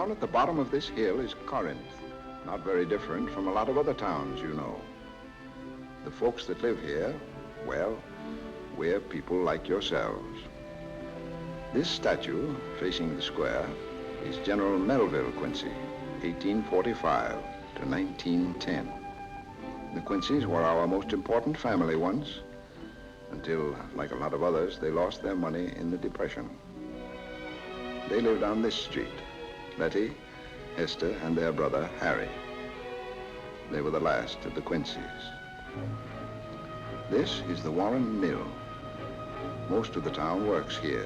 Down at the bottom of this hill is Corinth. Not very different from a lot of other towns, you know. The folks that live here, well, we're people like yourselves. This statue, facing the square, is General Melville Quincy, 1845 to 1910. The Quincy's were our most important family once, until, like a lot of others, they lost their money in the Depression. They lived on this street, Letty, Hester, and their brother, Harry. They were the last of the Quincy's. This is the Warren Mill. Most of the town works here.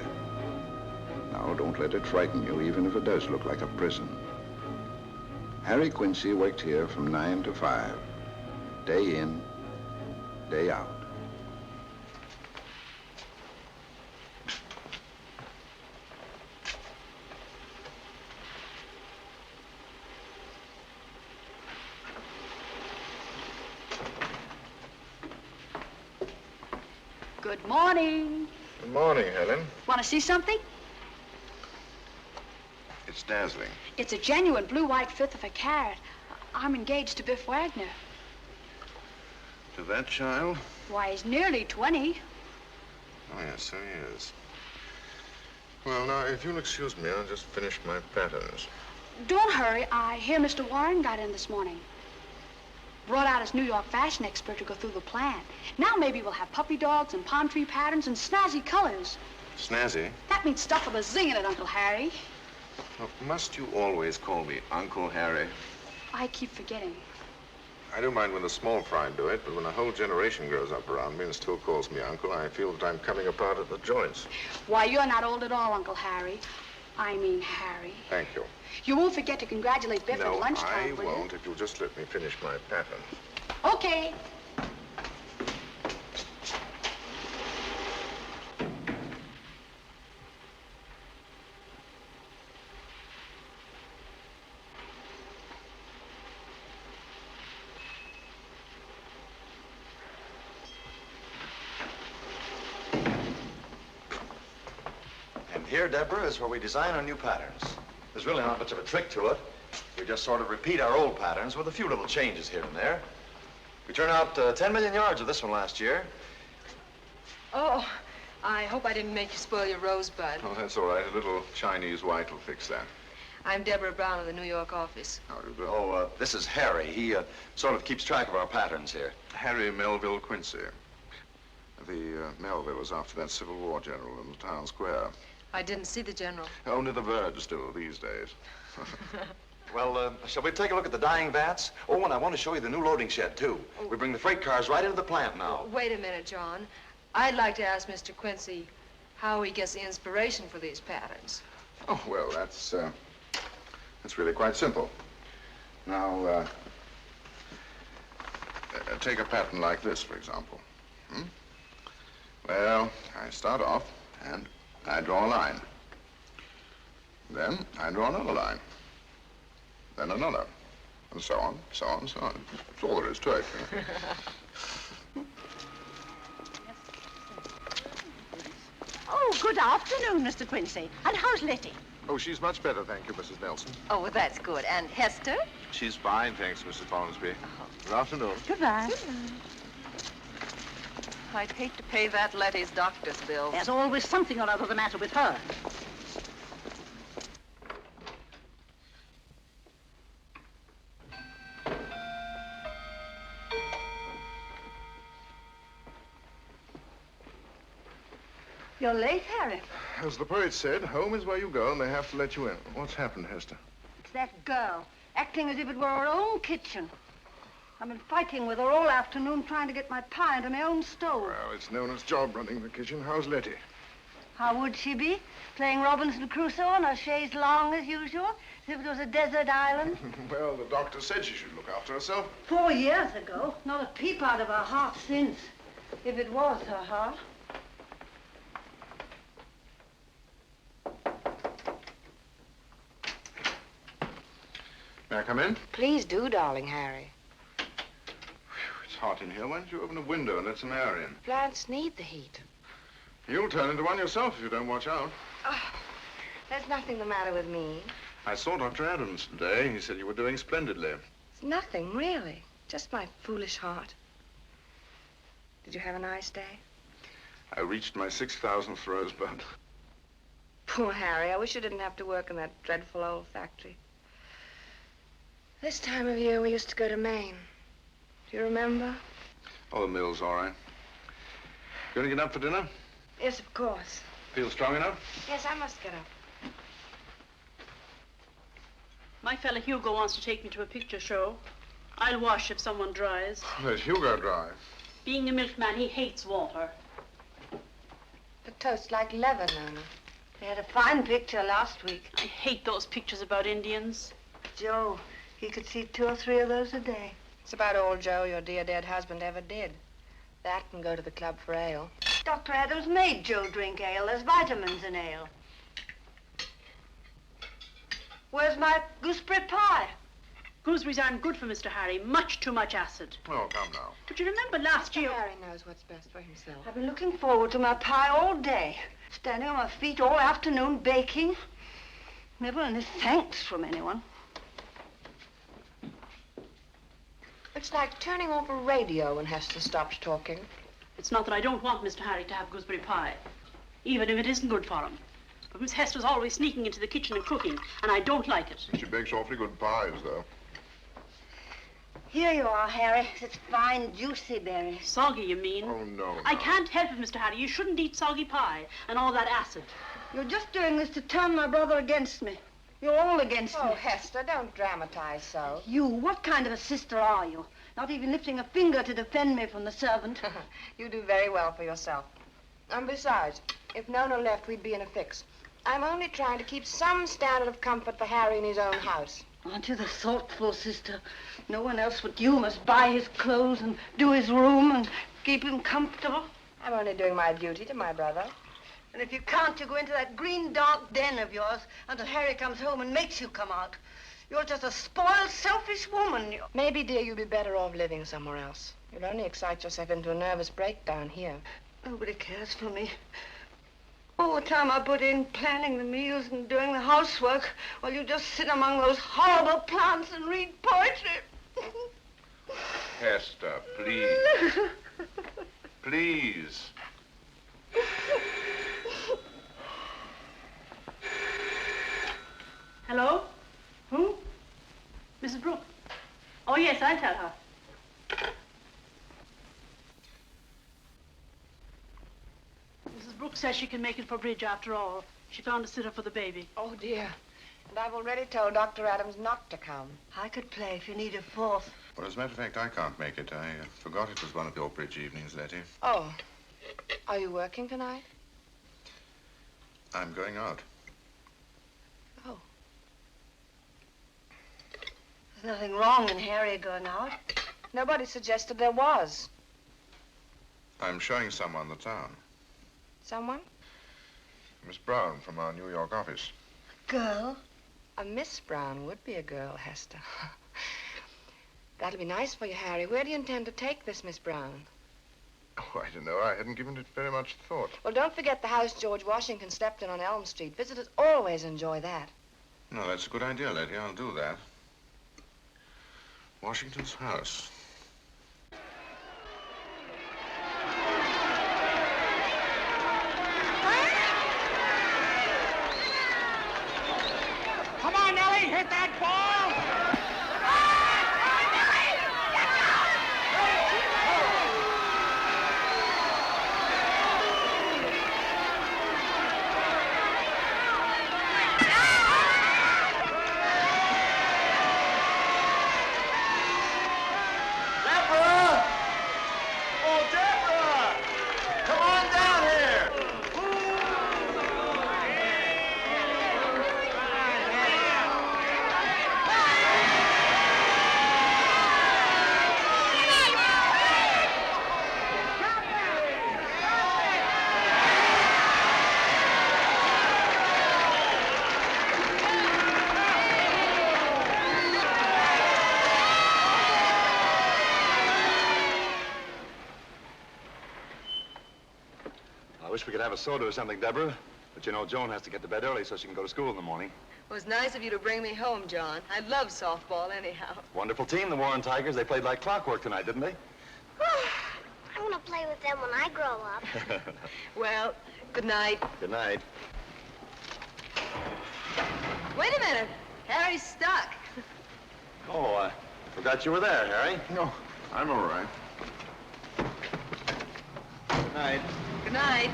Now, don't let it frighten you, even if it does look like a prison. Harry Quincy worked here from 9 to 5, day in, day out. Good morning. Good morning, Helen. Want to see something? It's dazzling. It's a genuine blue-white fifth of a carat. I'm engaged to Biff Wagner. To that child? Why, he's nearly 20. Oh, yes, so he is. Well, now, if you'll excuse me, I'll just finish my patterns. Don't hurry. I hear Mr. Warren got in this morning. Brought out his New York fashion expert to go through the plan. Now maybe we'll have puppy dogs and palm tree patterns and snazzy colors. Snazzy? That means stuff with a zing in it, Uncle Harry. Well, must you always call me Uncle Harry? I keep forgetting. I don't mind when the small fry do it, but when a whole generation grows up around me and still calls me Uncle, I feel that I'm coming apart at the joints. Why, you're not old at all, Uncle Harry. I mean Harry. Thank you. You won't forget to congratulate Biff No, at lunchtime, I will you? won't, if you'll just let me finish my pattern. Okay. Here, Deborah, is where we design our new patterns. There's really not much of a trick to it. We just sort of repeat our old patterns with a few little changes here and there. We turned out 10 million yards of this one last year. Oh, I hope I didn't make you spoil your rosebud. Oh, that's all right. A little Chinese white will fix that. I'm Deborah Brown of the New York office. How do you do? Oh, this is Harry. He sort of keeps track of our patterns here. Harry Melville Quincy. The Melville was after that Civil War general in the town square. I didn't see the general. Only the birds do these days. Well, shall we take a look at the dyeing vats? Oh, and I want to show you the new loading shed, too. Oh. We bring the freight cars right into the plant now. Wait a minute, John. I'd like to ask Mr. Quincy how he gets the inspiration for these patterns. Oh, well, that's really quite simple. Now, take a pattern like this, for example. Well, I start off and I draw a line. Then I draw another line. Then another. And so on, so on, so on. That's all there is to it. Oh, good afternoon, Mr. Quincy. And how's Letty? Oh, she's much better, thank you, Mrs. Nelson. Oh, well, that's good. And Hester? She's fine, thanks, Mrs. Follansby. Good afternoon. Goodbye. I'd hate to pay that Letty's doctor's bill. There's always something or other the matter with her. You're late, Harry. As the poet said, home is where you go and they have to let you in. What's happened, Hester? It's that girl, acting as if it were her own kitchen. I've been fighting with her all afternoon trying to get my pie into my own stove. Well, it's known as job running the kitchen. How's Letty? How would she be? Playing Robinson Crusoe on her chaise longue as usual, as if it was a desert island? Well, the doctor said she should look after herself. 4 years ago. Not a peep out of her heart since. If it was her heart. May I come in? Please do, darling Harry. It's hot in here. Why don't you open a window and let some air in? Plants need the heat. You'll turn into one yourself if you don't watch out. There's nothing the matter with me. I saw Dr. Adams today. He said you were doing splendidly. It's nothing, really. Just my foolish heart. Did you have a nice day? I reached my 6,000th rosebud. Poor Harry. I wish you didn't have to work in that dreadful old factory. This time of year, we used to go to Maine. Do you remember? Oh, the mill's all right. Going to get up for dinner? Yes, of course. Feel strong enough? Yes, I must get up. My fella Hugo wants to take me to a picture show. I'll wash if someone dries. Let Hugo drive. Being a milkman, he hates water. The toast like leather, Nana. They had a fine picture last week. I hate those pictures about Indians. Joe, he could see 2 or 3 of those a day. It's about all Joe, your dear dead husband, ever did. That and go to the club for ale. Dr. Adams made Joe drink ale. There's vitamins in ale. Where's my gooseberry pie? Gooseberries aren't good for Mr. Harry. Much too much acid. Oh, come now. But you remember last year... Harry knows what's best for himself. I've been looking forward to my pie all day. Standing on my feet all afternoon baking. Never any thanks from anyone. It's like turning off a radio when Hester stops talking. It's not that I don't want Mr. Harry to have gooseberry pie, even if it isn't good for him. But Miss Hester's always sneaking into the kitchen and cooking, and I don't like it. She bakes awfully good pies, though. Here you are, Harry. It's fine, juicy berries. Soggy, you mean? Oh, no. I can't help it, Mr. Harry. You shouldn't eat soggy pie and all that acid. You're just doing this to turn my brother against me. You're all against Oh, me. Hester, don't dramatize so. You, what kind of a sister are you? Not even lifting a finger to defend me from the servant. You do very well for yourself. And besides, if Nona left, we'd be in a fix. I'm only trying to keep some standard of comfort for Harry in his own house. Aren't you the thoughtful sister? No one else but you must buy his clothes and do his room and keep him comfortable. I'm only doing my duty to my brother. And if you can't, you go into that green, dark den of yours until Harry comes home and makes you come out. You're just a spoiled, selfish woman. Maybe, dear, you'd be better off living somewhere else. You'll only excite yourself into a nervous breakdown here. Nobody cares for me. All the time I put in planning the meals and doing the housework while you just sit among those horrible plants and read poetry. Hester, please. Please. Hello? Who? Mrs. Brooke. Oh, yes, I'll tell her. Mrs. Brooke says she can make it for bridge after all. She found a sitter for the baby. Oh, dear. And I've already told Dr. Adams not to come. I could play if you need a fourth. Well, as a matter of fact, I can't make it. I forgot it was one of your bridge evenings, Letty. Oh. Are you working tonight? I'm going out. Oh. There's nothing wrong in Harry going out. Nobody suggested there was. I'm showing someone the town. Someone? Miss Brown from our New York office. Girl? A Miss Brown would be a girl, Hester. That'll be nice for you, Harry. Where do you intend to take this Miss Brown? Oh, I don't know. I hadn't given it very much thought. Well, don't forget the house George Washington slept in on Elm Street. Visitors always enjoy that. No, that's a good idea, Letty. I'll do that. Washington's house. Come on, Nellie, hit that ball! Deborah! Oh, Deborah! Come on down here! I wish we could have a soda or something, Deborah. But you know, Joan has to get to bed early so she can go to school in the morning. It was nice of you to bring me home, John. I love softball anyhow. Wonderful team, the Warren Tigers. They played like clockwork tonight, didn't they? I want to play with them when I grow up. Well, good night. Good night. Wait a minute. Harry's stuck. Oh, I forgot you were there, Harry. No, I'm all right. Good night. Good night.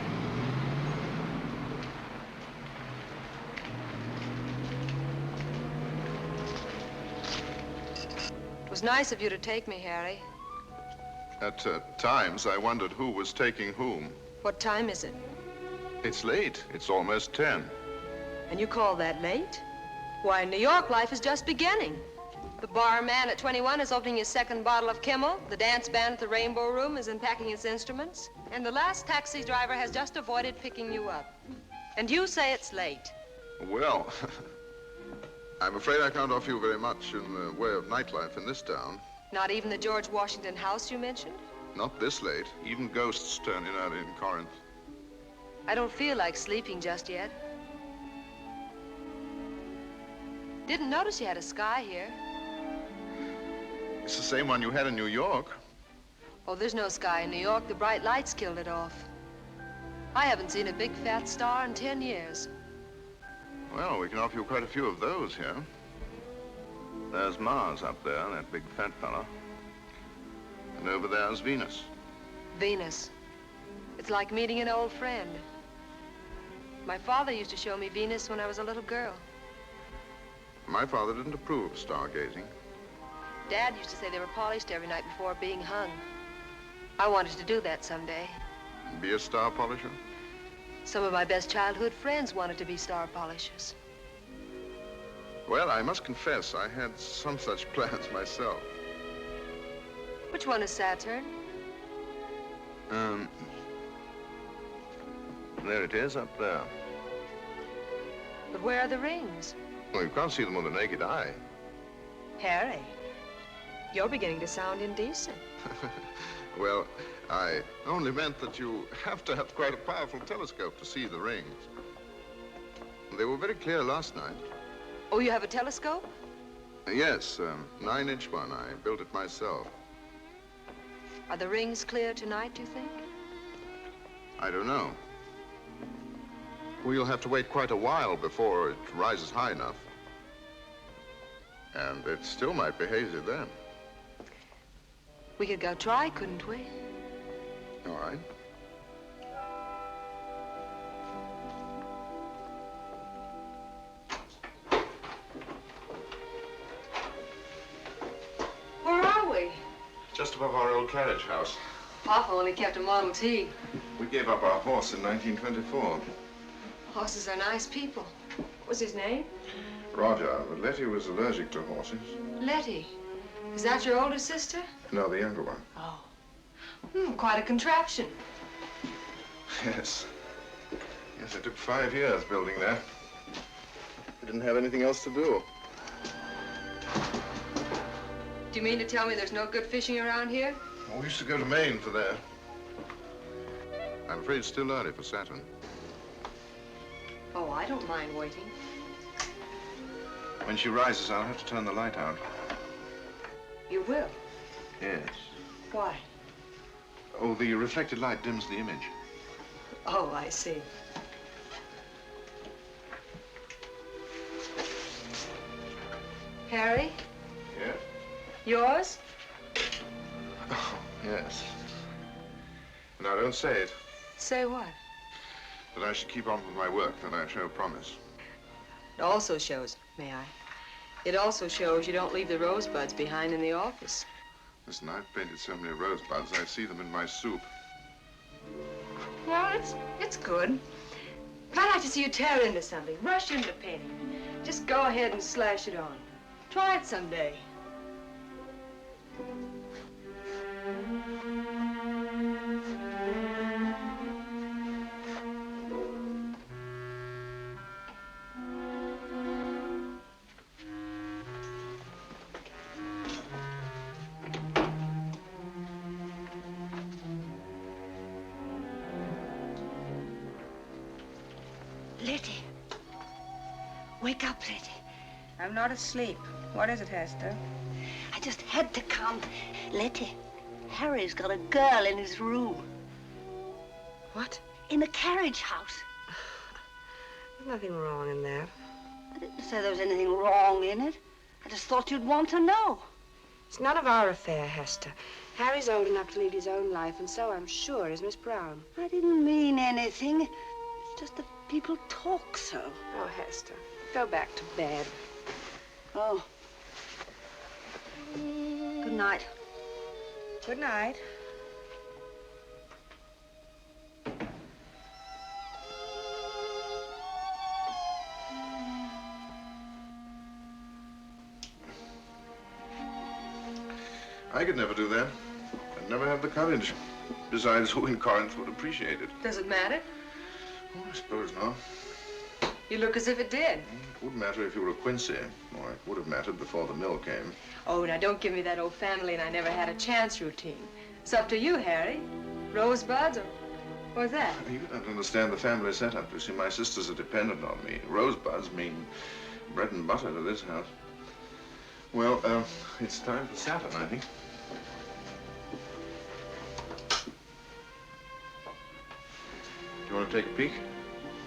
It was nice of you to take me, Harry. At times, I wondered who was taking whom. What time is it? It's late. It's almost 10. And you call that late? Why, New York life is just beginning. The barman at 21 is opening his second bottle of Kimmel. The dance band at the Rainbow Room is unpacking its instruments. And the last taxi driver has just avoided picking you up. And you say it's late. Well, I'm afraid I can't offer you very much in the way of nightlife in this town. Not even the George Washington house you mentioned? Not this late. Even ghosts turn in early in Corinth. I don't feel like sleeping just yet. Didn't notice you had a sky here. It's the same one you had in New York. Oh, there's no sky in New York. The bright lights killed it off. I haven't seen a big fat star in 10 years. Well, we can offer you quite a few of those here. There's Mars up there, that big fat fella. And over there's Venus. Venus. It's like meeting an old friend. My father used to show me Venus when I was a little girl. My father didn't approve of stargazing. Dad used to say they were polished every night before being hung. I wanted to do that someday. Be a star polisher? Some of my best childhood friends wanted to be star polishers. Well, I must confess, I had some such plans myself. Which one is Saturn? There it is, up there. But where are the rings? Well, you can't see them with the naked eye. Harry, you're beginning to sound indecent. Well, I only meant that you have to have quite a powerful telescope to see the rings. They were very clear last night. Oh, you have a telescope? Yes, 9-inch one. I built it myself. Are the rings clear tonight, do you think? I don't know. Well, you'll have to wait quite a while before it rises high enough. And it still might be hazy then. We could go try, couldn't we? All right. Where are we? Just above our old carriage house. Papa only kept a Model T. We gave up our horse in 1924. Horses are nice people. What's his name? Roger, but Letty was allergic to horses. Letty. Is that your older sister? No, the younger one. Oh. Quite a contraption. Yes. Yes, it took 5 years building that. We didn't have anything else to do. Do you mean to tell me there's no good fishing around here? Well, we used to go to Maine for that. I'm afraid it's still early for Saturn. Oh, I don't mind waiting. When she rises, I'll have to turn the light out. You will? Yes. Why? Oh, the reflected light dims the image. Oh, I see. Harry? Yes? Yours? Oh, yes. Now, don't say it. Say what? That I should keep on with my work, that I show promise. It also shows, may I? It also shows you don't leave the rosebuds behind in the office. Listen, I've painted so many rosebuds, I see them in my soup. Well, it's good. But I'd like to see you tear into something, rush into painting. Just go ahead and slash it on. Try it someday. Letty, wake up. pretty. I'm not asleep. What is it, Hester? I just had to come. Letty, Harry's got a girl in his room. What? In the carriage house. There's nothing wrong in that. I didn't say there was anything wrong in it. I just thought you'd want to know. It's none of our affair, Hester. Harry's old enough to lead his own life, and so I'm sure is Miss Brown. I didn't mean anything. It's just that people talk so. Oh, Hester, go back to bed. Oh. Good night. Good night. I could never do that. I'd never have the courage. Besides, who in Corinth would appreciate it? Does it matter? Oh, I suppose not. You look as if it did. It wouldn't matter if you were a Quincy, or it would have mattered before the mill came. Oh, now don't give me that old family and I never had a chance routine. It's up to you, Harry. Rosebuds or what's that? You don't understand the family setup. You see, my sisters are dependent on me. Rosebuds mean bread and butter to this house. Well, it's time for Saturn, I think. Do you want to take a peek?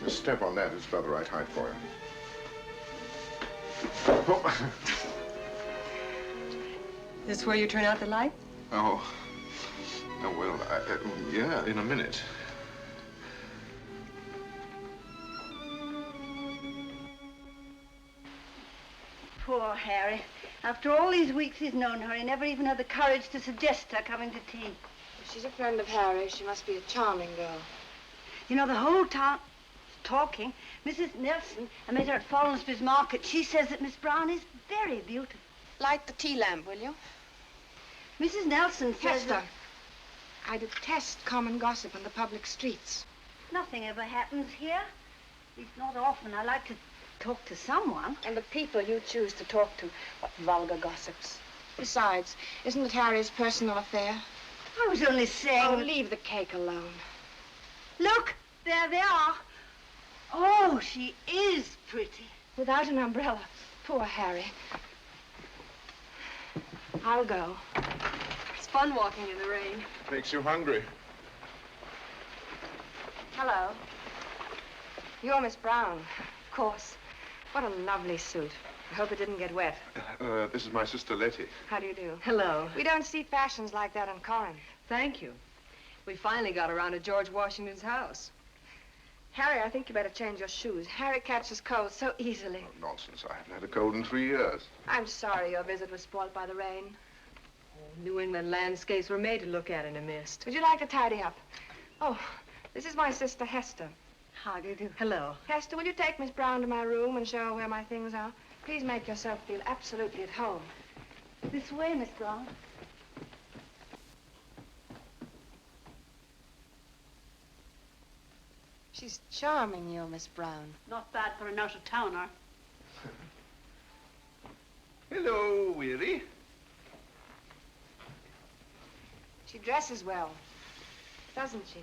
Just step on that. It's about the right height for you. Oh. This where you turn out the light? Oh. Oh, well, yeah, in a minute. Poor Harry. After all these weeks he's known her, he never even had the courage to suggest her coming to tea. If she's a friend of Harry's, she must be a charming girl. You know, the whole town is talking. Mrs. Nelson, I met her at Follensby's Market. She says that Miss Brown is very beautiful. Light the tea lamp, will you? Mrs. Nelson says Hester, that I detest common gossip on the public streets. nothing ever happens here. At least not often. I like to talk to someone. And the people you choose to talk to, what vulgar gossips. Besides, isn't it Harry's personal affair? I was only saying... Oh, leave the cake alone. Look, there they are. Oh, she is pretty. Without an umbrella. Poor Harry. I'll go. It's fun walking in the rain. Makes you hungry. Hello. You're Miss Brown, of course. What a lovely suit. I hope it didn't get wet. This is my sister Letty. How do you do? Hello. We don't see fashions like that in Corinth. Thank you. We finally got around to George Washington's house. Harry, I think you better change your shoes. Harry catches cold so easily. Oh, nonsense. I haven't had a cold in 3 years. I'm sorry your visit was spoiled by the rain. New England landscapes were made to look at in a mist. Would you like to tidy up? Oh, this is my sister Hester. How do you do? Hello. Hester, will you take Miss Brown to my room and show her where my things are? Please make yourself feel absolutely at home. This way, Miss Brown. She's charming, you, Miss Brown. Not bad for an out-of-towner. Hello, Weary. She dresses well, doesn't she?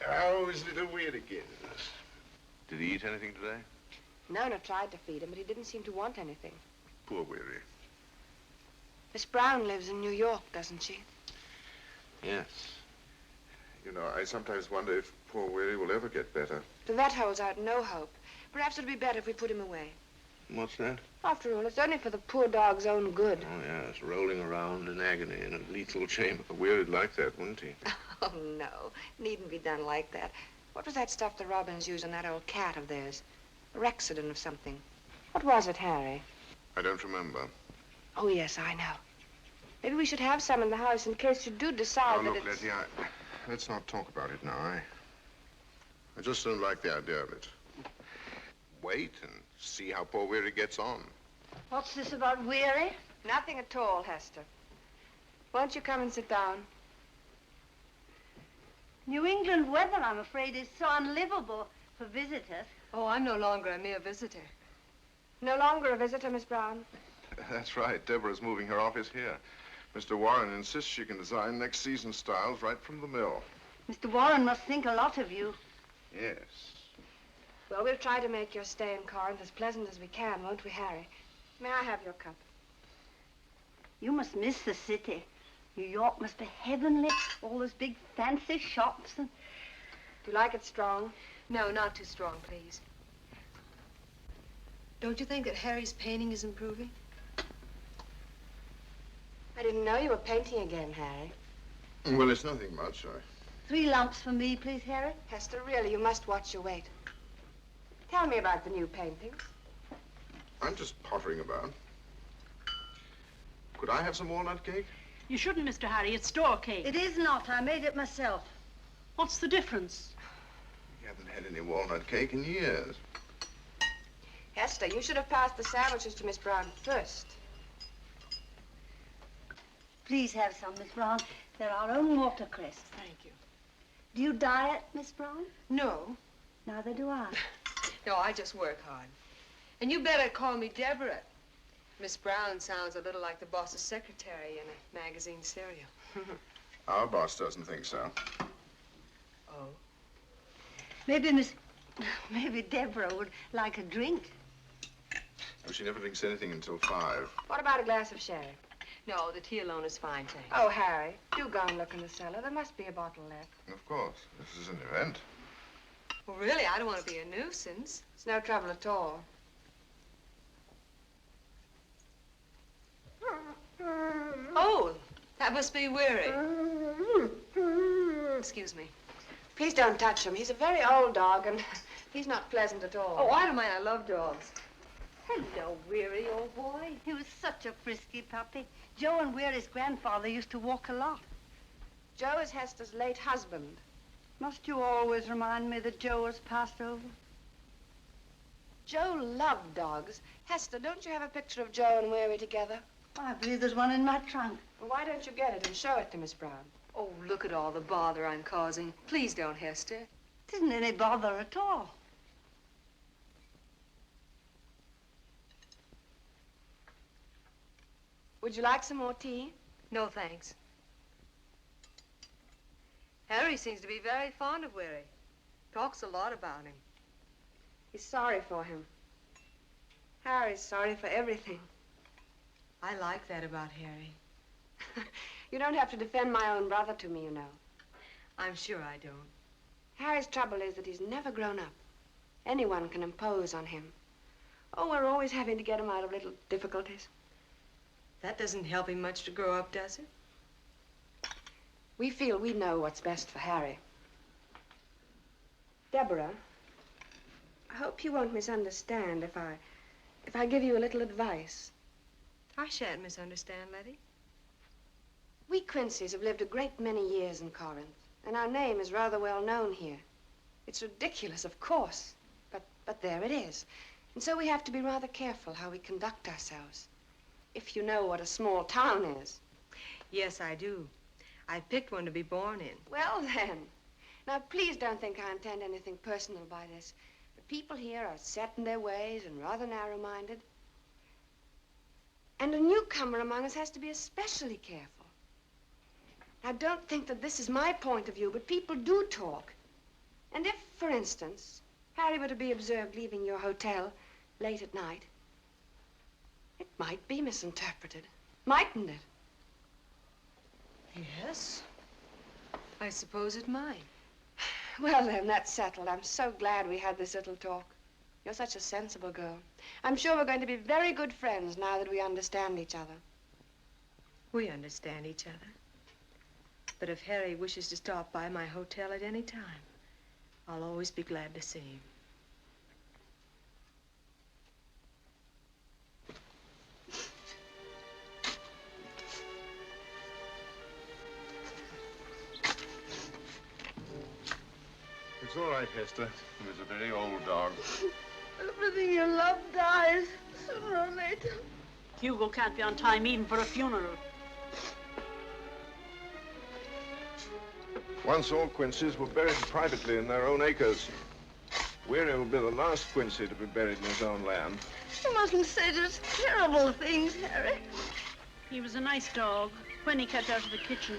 How's little Weary-kins? Did he eat anything today? Nona tried to feed him, but he didn't seem to want anything. Poor Weary. Miss Brown lives in New York, doesn't she? Yes. You know, I sometimes wonder if poor Weary will ever get better. The vet holds out no hope. Perhaps it'd be better if we put him away. What's that? After all, it's only for the poor dog's own good. Oh, yes, rolling around in agony in a lethal chamber. Weary'd like that, wouldn't he? Oh, no. Needn't be done like that. What was that stuff the Robins used on that old cat of theirs? Rexidin or something. What was it, Harry? I don't remember. Oh, yes, I know. Maybe we should have some in the house in case you do decide Oh, that look, it's... Letty, let's not talk about it now. I just don't like the idea of it. Wait and see how poor Weary gets on. What's this about Weary? Nothing at all, Hester. Won't you come and sit down? New England weather, I'm afraid, is so unlivable for visitors. Oh, I'm no longer a mere visitor. No longer a visitor, Miss Brown. That's right. Deborah's moving her office here. Mr. Warren insists she can design next season's styles right from the mill. Mr. Warren must think a lot of you. Yes. Well, we'll try to make your stay in Corinth as pleasant as we can, won't we, Harry? May I have your cup? You must miss the city. New York must be heavenly. All those big fancy shops and... Do you like it strong? No, not too strong, please. Don't you think that Harry's painting is improving? I didn't know you were painting again, Harry. Well, it's nothing much. 3 lumps for me, please, Harry. Hester, really, you must watch your weight. Tell me about the new paintings. I'm just pottering about. Could I have some walnut cake? You shouldn't, Mr. Harry. It's store cake. It is not. I made it myself. What's the difference? You haven't had any walnut cake in years. Hester, you should have passed the sandwiches to Miss Brown first. Please have some, Miss Brown. They're our own watercress. Thank you. Do you diet, Miss Brown? No. Neither do I. No, I just work hard. And you better call me Deborah. Miss Brown sounds a little like the boss's secretary in a magazine serial. Our boss doesn't think so. Oh. Maybe Deborah would like a drink. Well, she never drinks anything until 5. What about a glass of sherry? No, the tea alone is fine, thanks. Oh, Harry, do go and look in the cellar. There must be a bottle left. Of course. This is an event. Well, really, I don't want to be a nuisance. It's no trouble at all. Oh, that must be Weary. Excuse me. Please don't touch him. He's a very old dog, and he's not pleasant at all. Oh, I don't mind. I love dogs. Hello, Weary, old boy. He was such a frisky puppy. Joe and Weary's grandfather used to walk a lot. Joe is Hester's late husband. Must you always remind me that Joe was passed over? Joe loved dogs. Hester, don't you have a picture of Joe and Weary together? I believe there's one in my trunk. Well, why don't you get it and show it to Miss Brown? Oh, look at all the bother I'm causing. Please don't, Hester. It isn't any bother at all. Would you like some more tea? No, thanks. Harry seems to be very fond of Weary. Talks a lot about him. He's sorry for him. Harry's sorry for everything. I like that about Harry. You don't have to defend my own brother to me, you know. I'm sure I don't. Harry's trouble is that he's never grown up. Anyone can impose on him. Oh, we're always having to get him out of little difficulties. That doesn't help him much to grow up, does it? We feel we know what's best for Harry. Deborah, I hope you won't misunderstand if I give you a little advice. I shan't misunderstand, Letty. We Quincy's have lived a great many years in Corinth, and our name is rather well known here. It's ridiculous, of course, but there it is. And so we have to be rather careful how we conduct ourselves. If you know what a small town is. Yes, I do. I picked one to be born in. Well, then. Now, please don't think I intend anything personal by this. But people here are set in their ways and rather narrow-minded. And a newcomer among us has to be especially careful. Now, don't think that this is my point of view, but people do talk. And if, for instance, Harry were to be observed leaving your hotel late at night, it might be misinterpreted, mightn't it? Yes. I suppose it might. Well, then, that's settled. I'm so glad we had this little talk. You're such a sensible girl. I'm sure we're going to be very good friends now that we understand each other. We understand each other. But if Harry wishes to stop by my hotel at any time, I'll always be glad to see him. It's all right, Hester. He was a very old dog. Everything you love dies sooner or later. Hugo can't be on time even for a funeral. Once all Quincy's were buried privately in their own acres. Weary will be the last Quincy to be buried in his own land. You mustn't say such terrible things, Harry. He was a nice dog when he kept out of the kitchen.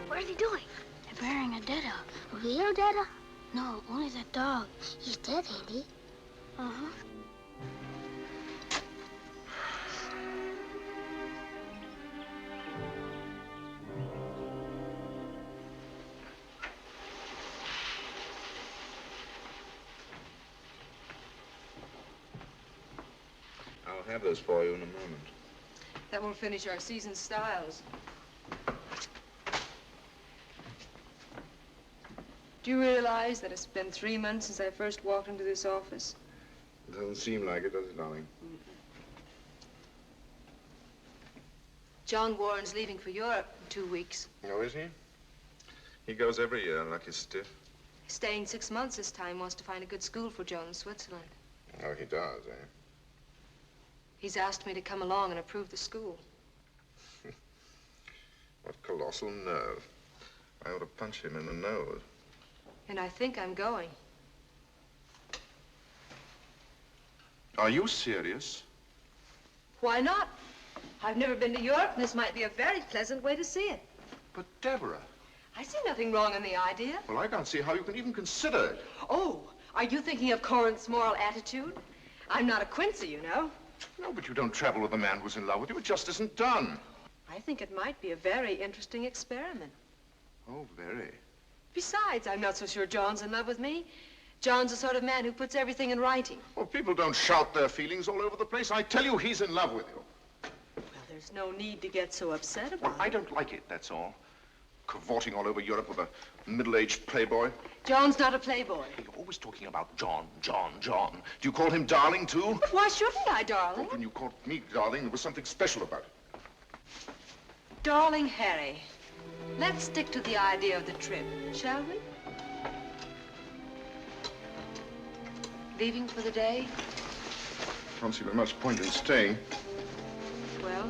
What are they doing? They're burying a deader. A real deader? No, only that dog. He's dead, ain't he? Uh-huh. I'll have those for you in a moment. That will finish our season styles. Do you realize that it's been 3 months since I first walked into this office? It doesn't seem like it, does it, darling? John Warren's leaving for Europe in 2 weeks. Oh, is he? He goes every year, lucky stiff. He's staying 6 months this time, wants to find a good school for Joan in Switzerland. Oh, he does, eh? He's asked me to come along and approve the school. What colossal nerve. I ought to punch him in the nose. And I think I'm going. Are you serious? Why not? I've never been to Europe, and this might be a very pleasant way to see it. But, Deborah. I see nothing wrong in the idea. Well, I can't see how you can even consider it. Oh, are you thinking of Corinth's moral attitude? I'm not a Quincy, you know. No, but you don't travel with a man who's in love with you. It just isn't done. I think it might be a very interesting experiment. Oh, very. Besides, I'm not so sure John's in love with me. John's the sort of man who puts everything in writing. Well, people don't shout their feelings all over the place. I tell you, he's in love with you. Well, there's no need to get so upset about it. I don't like it, that's all. Cavorting all over Europe with a middle-aged playboy. John's not a playboy. You're always talking about John, John, John. Do you call him darling, too? But why shouldn't I, darling? Well, when you called me darling, there was something special about it. Darling Harry, let's stick to the idea of the trip, shall we? Leaving for the day? Don't see very much point in staying. Well,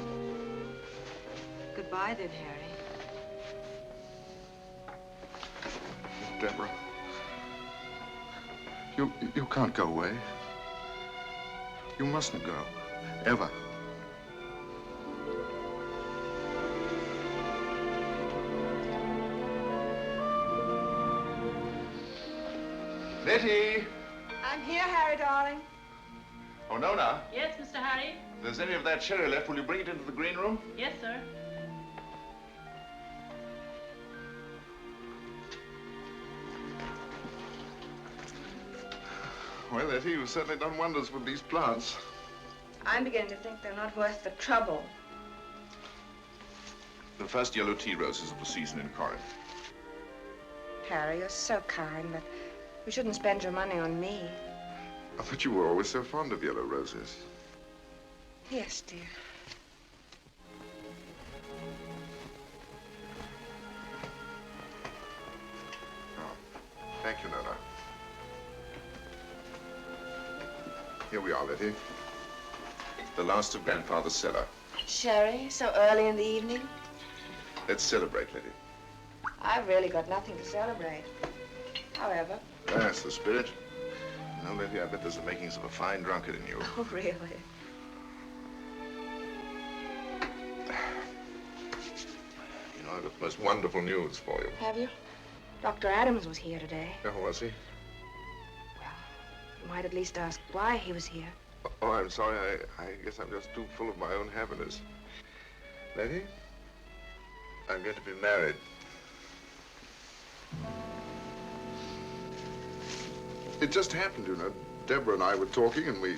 goodbye then, Harry. Deborah, you can't go away. You mustn't go, ever. Letty! I'm here, Harry, darling. Oh, Nona. Yes, Mr. Harry? If there's any of that sherry left, will you bring it into the green room? Yes, sir. Well, Letty, you've certainly done wonders with these plants. I'm beginning to think they're not worth the trouble. The first yellow tea roses of the season in Corinth. Harry, you're so kind, but you shouldn't spend your money on me. I thought you were always so fond of yellow roses. Yes, dear. Oh, thank you, Nona. Here we are, Letty. The last of Grandfather's cellar. Sherry, so early in the evening? Let's celebrate, Letty. I've really got nothing to celebrate. However. That's the spirit. No, Letty, I bet there's the makings of a fine drunkard in you. Oh, really? You know, I've got the most wonderful news for you. Have you? Dr. Adams was here today. Oh, was he? You might at least ask why he was here. Oh, I'm sorry. I guess I'm just too full of my own happiness. Letty, I'm going to be married. It just happened, you know. Deborah and I were talking, and we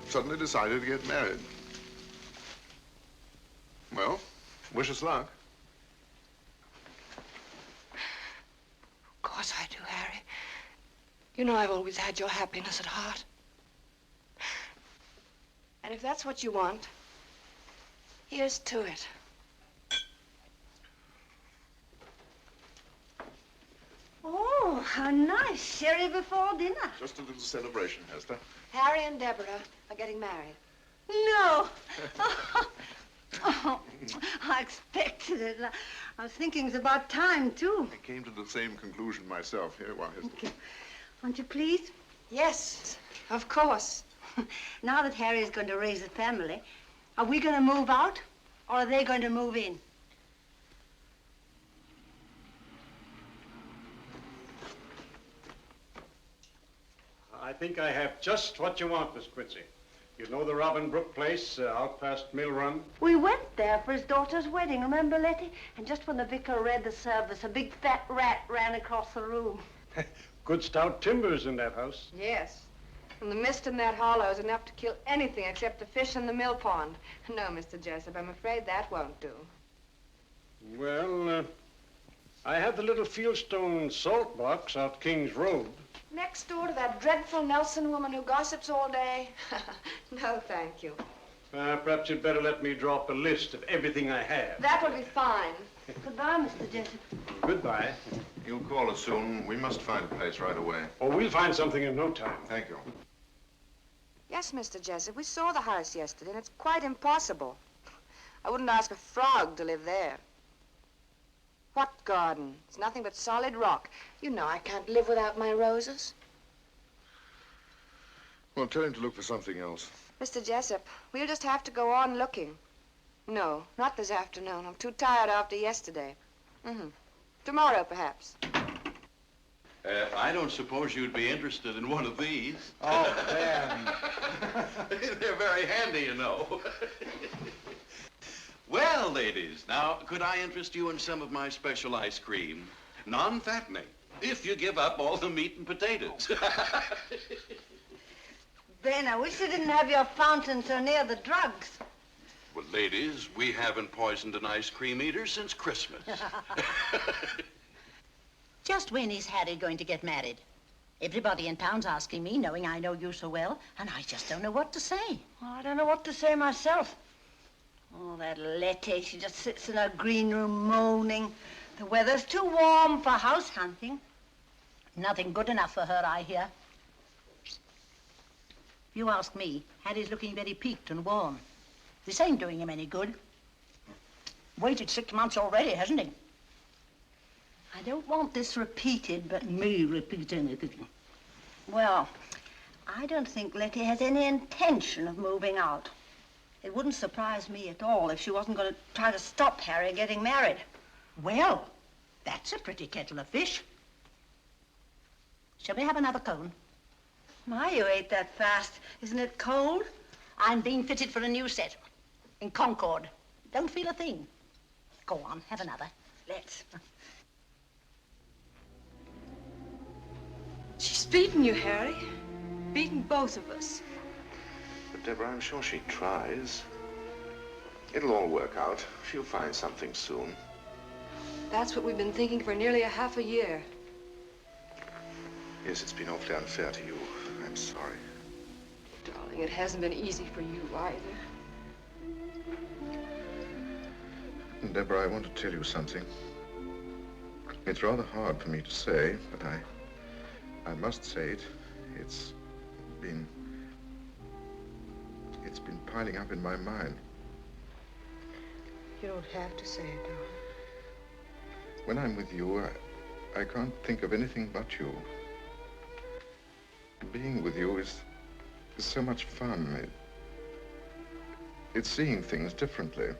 suddenly decided to get married. Well, wish us luck. Of course I do, Harry. You know I've always had your happiness at heart. And if that's what you want, here's to it. Oh, how nice. Sherry before dinner. Just a little celebration, Hester. Harry and Deborah are getting married. No. Oh, I expected it. I was thinking it was about time, too. I came to the same conclusion myself. Here, why, Hester? Okay. Won't you please? Yes, of course. Now that Harry is going to raise a family, are we going to move out, or are they going to move in? I think I have just what you want, Miss Quincy. You know the Robin Brook place out past Mill Run? We went there for his daughter's wedding, remember, Letty? And just when the vicar read the service, a big fat rat ran across the room. Good stout timbers in that house. Yes. And the mist in that hollow is enough to kill anything except the fish in the mill pond. No, Mr. Jessup, I'm afraid that won't do. Well, I have the little fieldstone salt box out King's Road. Next door to that dreadful Nelson woman who gossips all day? No, thank you. Perhaps you'd better let me draw up a list of everything I have. That will be fine. Goodbye, Mr. Jessup. Goodbye. You'll call us soon. We must find a place right away. Oh, we'll find something in no time. Thank you. Yes, Mr. Jessup, we saw the house yesterday, and it's quite impossible. I wouldn't ask a frog to live there. What garden? It's nothing but solid rock. You know I can't live without my roses. Well, tell him to look for something else. Mr. Jessup, we'll just have to go on looking. No, not this afternoon. I'm too tired after yesterday. Tomorrow, perhaps. I don't suppose you'd be interested in one of these. Oh, Ben. They're very handy, you know. Well, ladies, now, could I interest you in some of my special ice cream? Non-fattening, if you give up all the meat and potatoes. Ben, I wish you didn't have your fountain so near the drugs. Well, ladies, we haven't poisoned an ice cream eater since Christmas. Just when is Harry going to get married? Everybody in town's asking me, knowing I know you so well, and I just don't know what to say. Well, I don't know what to say myself. Oh, that Letty, she just sits in her green room moaning. The weather's too warm for house hunting. Nothing good enough for her, I hear. If you ask me, Harry's looking very peaked and worn. This ain't doing him any good. Waited 6 months already, hasn't he? I don't want this repeated, but me repeat anything. Well, I don't think Letty has any intention of moving out. It wouldn't surprise me at all if she wasn't going to try to stop Harry getting married. Well, that's a pretty kettle of fish. Shall we have another cone? My, you ate that fast. Isn't it cold? I'm being fitted for a new set in Concord. Don't feel a thing. Go on, have another. Let's. She's beaten you, Harry. Beaten both of us. But, Deborah, I'm sure she tries. It'll all work out. She'll find something soon. That's what we've been thinking for nearly a half a year. Yes, it's been awfully unfair to you. I'm sorry. Darling, it hasn't been easy for you either. Deborah, I want to tell you something. It's rather hard for me to say, but I must say it. It's been piling up in my mind. You don't have to say it, darling. When I'm with you, I can't think of anything but you. Being with you is so much fun. It's seeing things differently.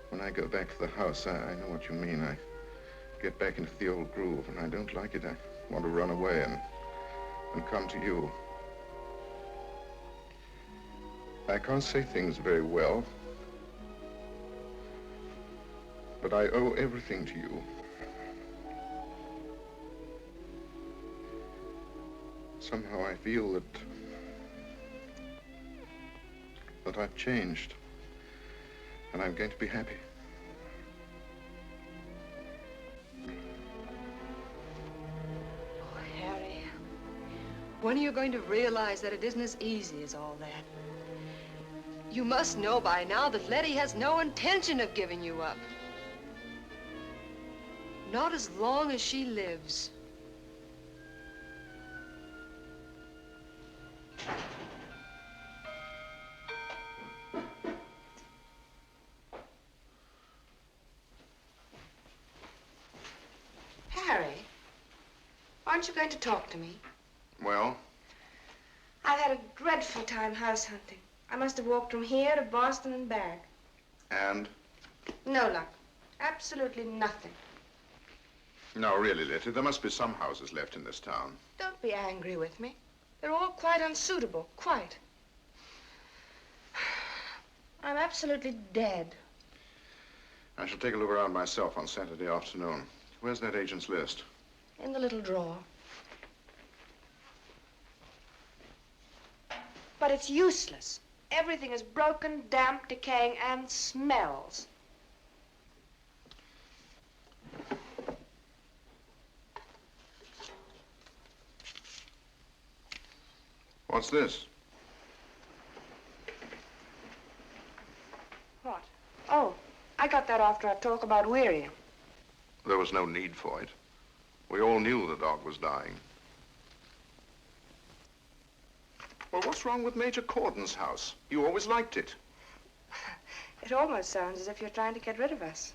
When I go back to the house, I know what you mean. I get back into the old groove, and I don't like it. I want to run away and come to you. I can't say things very well, but I owe everything to you. Somehow I feel that I've changed, and I'm going to be happy. Oh, Harry, when are you going to realize that it isn't as easy as all that? You must know by now that Letty has no intention of giving you up. Not as long as she lives. Harry, aren't you going to talk to me? Well? I've had a dreadful time house hunting. I must have walked from here to Boston and back. And? No luck. Absolutely nothing. No, really, Letty, there must be some houses left in this town. Don't be angry with me. They're all quite unsuitable, quite. I'm absolutely dead. I shall take a look around myself on Saturday afternoon. Where's that agent's list? In the little drawer. But it's useless. Everything is broken, damp, decaying, and smells. What's this? What? Oh, I got that after our talk about Weary. There was no need for it. We all knew the dog was dying. Well, what's wrong with Major Corden's house? You always liked it. It almost sounds as if you're trying to get rid of us.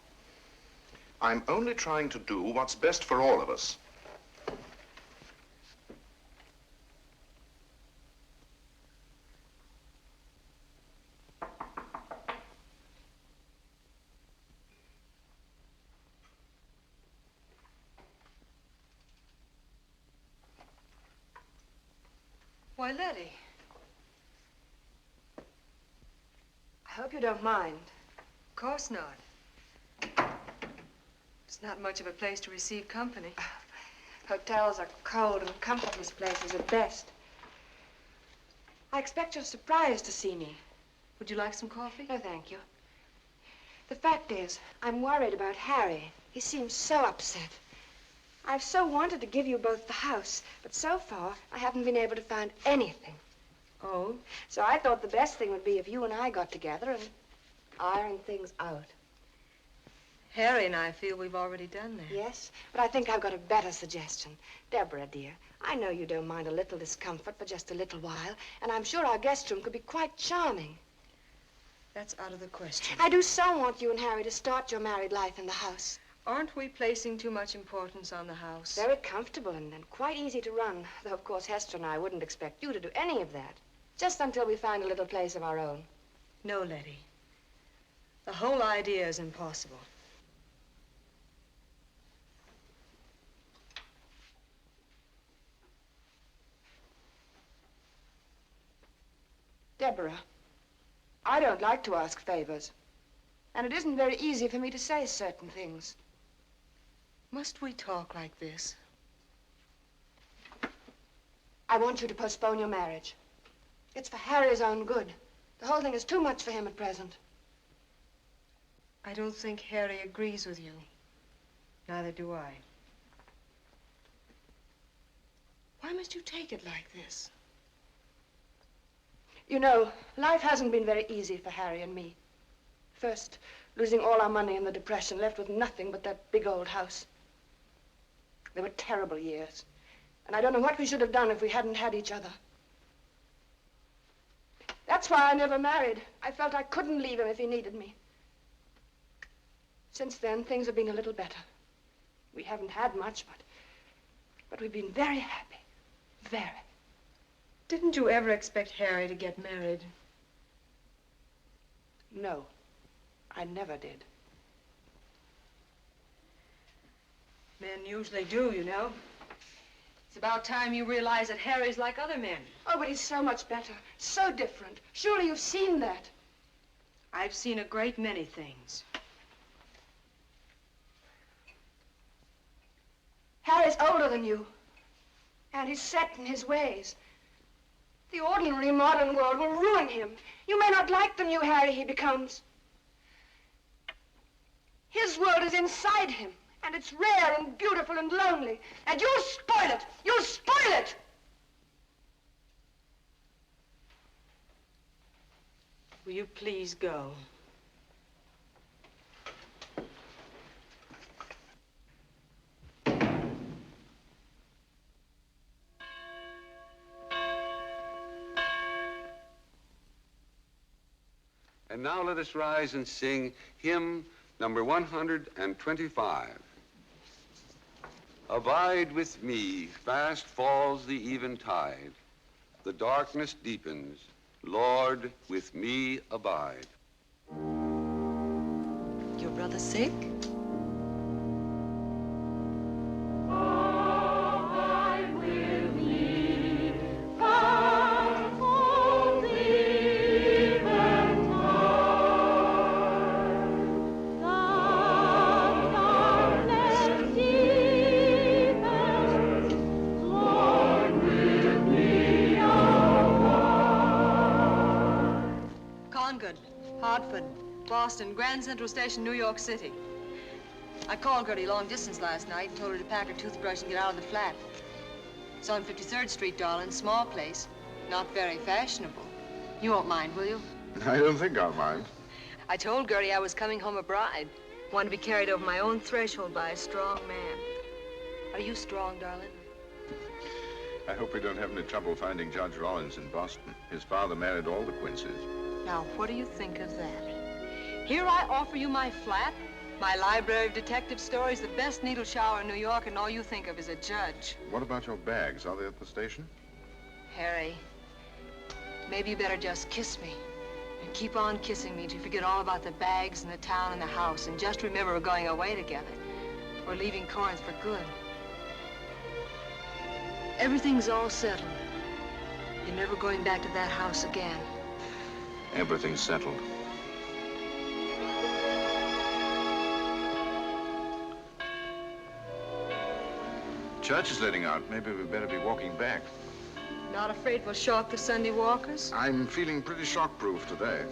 I'm only trying to do what's best for all of us. Why, Letty. I hope you don't mind. Of course not. It's not much of a place to receive company. Hotels are cold and comfortless places at best. I expect you're surprised to see me. Would you like some coffee? No, thank you. The fact is, I'm worried about Harry. He seems so upset. I've so wanted to give you both the house, but so far, I haven't been able to find anything. Oh? So I thought the best thing would be if you and I got together and ironed things out. Harry and I feel we've already done that. Yes, but I think I've got a better suggestion. Deborah, dear, I know you don't mind a little discomfort for just a little while, and I'm sure our guest room could be quite charming. That's out of the question. I do so want you and Harry to start your married life in the house. Aren't we placing too much importance on the house? Very comfortable and quite easy to run, though, of course, Hester and I wouldn't expect you to do any of that, just until we find a little place of our own. No, Letty. The whole idea is impossible. Deborah, I don't like to ask favors, and it isn't very easy for me to say certain things. Must we talk like this? I want you to postpone your marriage. It's for Harry's own good. The whole thing is too much for him at present. I don't think Harry agrees with you. Neither do I. Why must you take it like this? You know, life hasn't been very easy for Harry and me. First, losing all our money in the Depression, left with nothing but that big old house. They were terrible years, and I don't know what we should have done if we hadn't had each other. That's why I never married. I felt I couldn't leave him if he needed me. Since then, things have been a little better. We haven't had much, but we've been very happy. Very. Didn't you ever expect Harry to get married? No, I never did. Men usually do, you know. It's about time you realize that Harry's like other men. Oh, but he's so much better, so different. Surely you've seen that. I've seen a great many things. Harry's older than you, and he's set in his ways. The ordinary modern world will ruin him. You may not like the new Harry he becomes. His world is inside him, and it's rare and beautiful and lonely. And you'll spoil it! You'll spoil it! Will you please go? And now let us rise and sing hymn number 125. Abide with me, fast falls the eventide. The darkness deepens, Lord, with me abide. Your brother sick? Hartford, Boston, Grand Central Station, New York City. I called Gertie long distance last night and told her to pack her toothbrush and get out of the flat. It's on 53rd Street, darling. Small place. Not very fashionable. You won't mind, will you? I don't think I'll mind. I told Gertie I was coming home a bride. Wanted to be carried over my own threshold by a strong man. Are you strong, darling? I hope we don't have any trouble finding Judge Rollins in Boston. His father married all the Quinces. Now, what do you think of that? Here I offer you my flat, my library of detective stories, the best needle shower in New York, and all you think of is a judge. What about your bags? Are they at the station? Harry, maybe you better just kiss me. And keep on kissing me till you forget all about the bags and the town and the house. And just remember we're going away together. We're leaving Corinth for good. Everything's all settled. You're never going back to that house again. Everything's settled. Church is letting out. Maybe we better be walking back. Not afraid we'll shock the Sunday walkers? I'm feeling pretty shock-proof today.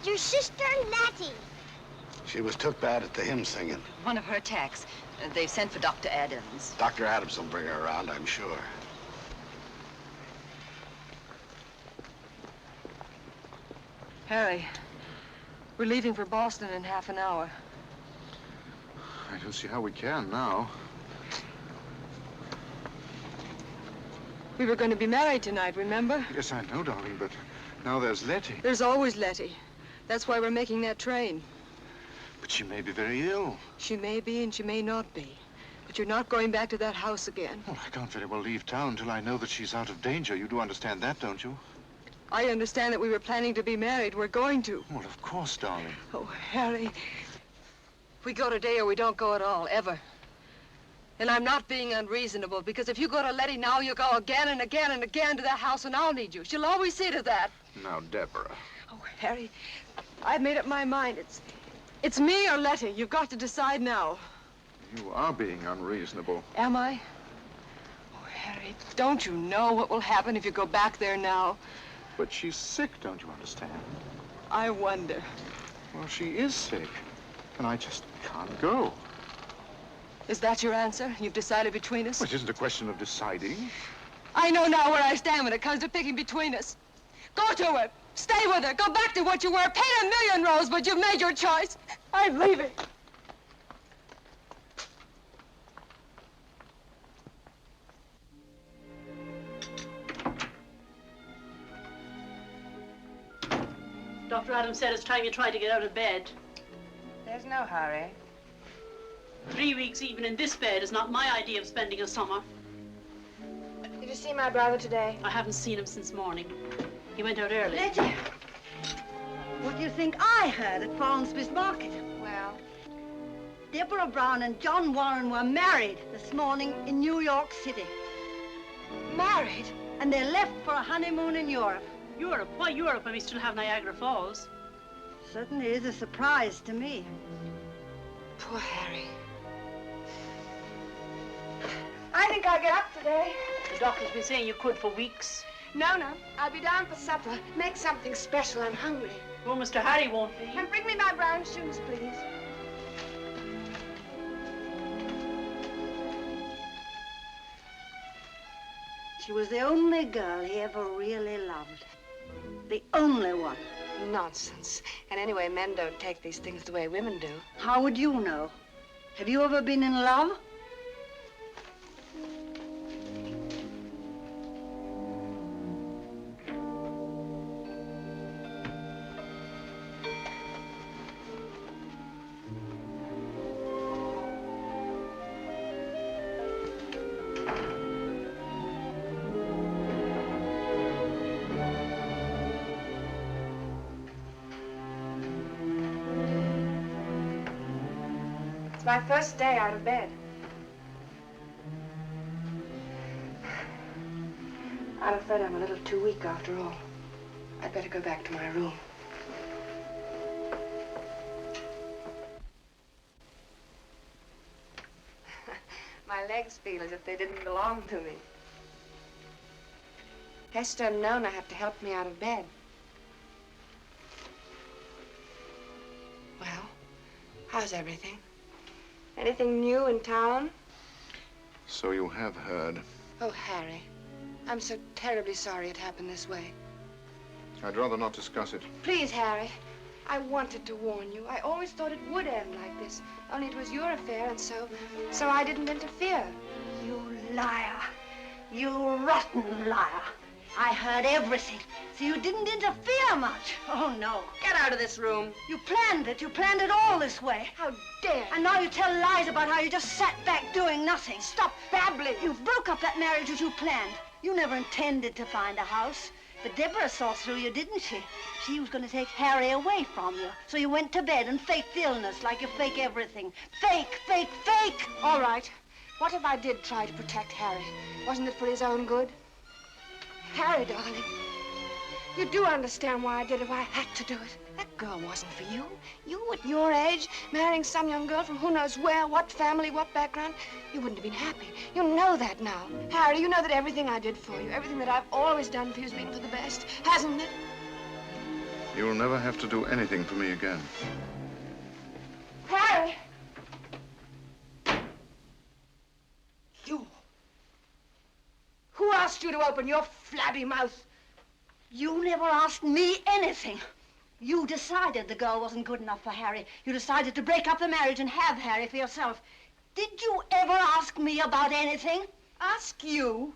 Your sister, Natty. She was took bad at the hymn singing. One of her attacks. They've sent for Dr. Adams. Dr. Adams will bring her around, I'm sure. Harry, we're leaving for Boston in half an hour. I don't see how we can now. We were going to be married tonight, remember? Yes, I know, darling, but now there's Letty. There's always Letty. That's why we're making that train. But she may be very ill. She may be and she may not be. But you're not going back to that house again. Well, I can't very well leave town until I know that she's out of danger. You do understand that, don't you? I understand that we were planning to be married. We're going to. Well, of course, darling. Oh, Harry. We go today or we don't go at all, ever. And I'm not being unreasonable, because if you go to Letty now, you'll go again and again and again to that house, and I'll need you. She'll always see to that. Now, Deborah. Oh, Harry, I've made up my mind. It's me or Letty. You've got to decide now. You are being unreasonable. Am I? Oh, Harry, don't you know what will happen if you go back there now? But she's sick, don't you understand? I wonder. Well, she is sick, and I just can't go. Is that your answer? You've decided between us? Well, it isn't a question of deciding. I know now where I stand when it comes to picking between us. Go to her. Stay with her. Go back to what you were. Paint a million roses, but you've made your choice. I'm leaving. Dr. Adams said it's time you tried to get out of bed. There's no hurry. 3 weeks even in this bed is not my idea of spending a summer. Did you see my brother today? I haven't seen him since morning. He went out early. Letty, what do you think I heard at Farnsby's Market? Well? Deborah Brown and John Warren were married this morning in New York City. Married? And they left for a honeymoon in Europe. Europe? Why Europe when we still have Niagara Falls? Certainly is a surprise to me. Poor Harry. I think I'll get up today. The doctor's been saying you could for weeks. No. I'll be down for supper. Make something special. I'm hungry. Well, Mr. Harry won't be. And bring me my brown shoes, please. She was the only girl he ever really loved. The only one. Nonsense. And anyway, men don't take these things the way women do. How would you know? Have you ever been in love? It's my first day out of bed. I'm afraid I'm a little too weak after all. I'd better go back to my room. My legs feel as if they didn't belong to me. Hester and Nona have to help me out of bed. Well, how's everything? Anything new in town? So you have heard. Oh, Harry, I'm so terribly sorry it happened this way. I'd rather not discuss it. Please, Harry, I wanted to warn you. I always thought it would end like this. Only it was your affair, and so I didn't interfere. You liar. You rotten liar. I heard everything. So you didn't interfere much. Oh, no. Get out of this room. You planned it. You planned it all this way. How dare. And now you tell lies about how you just sat back doing nothing. Stop babbling. You broke up that marriage that you planned. You never intended to find a house. But Deborah saw through you, didn't she? She was going to take Harry away from you. So you went to bed and faked illness like you fake everything. Fake, fake, fake! All right. What if I did try to protect Harry? Wasn't it for his own good? Harry, darling, you do understand why I did it, why I had to do it. That girl wasn't for you. You at your age, marrying some young girl from who knows where, what family, what background, you wouldn't have been happy. You know that now. Harry, you know that everything I did for you, everything that I've always done for you has been for the best, hasn't it? You'll never have to do anything for me again. Harry! You! Who asked you to open your flabby mouth? You never asked me anything. You decided the girl wasn't good enough for Harry. You decided to break up the marriage and have Harry for yourself. Did you ever ask me about anything? Ask you?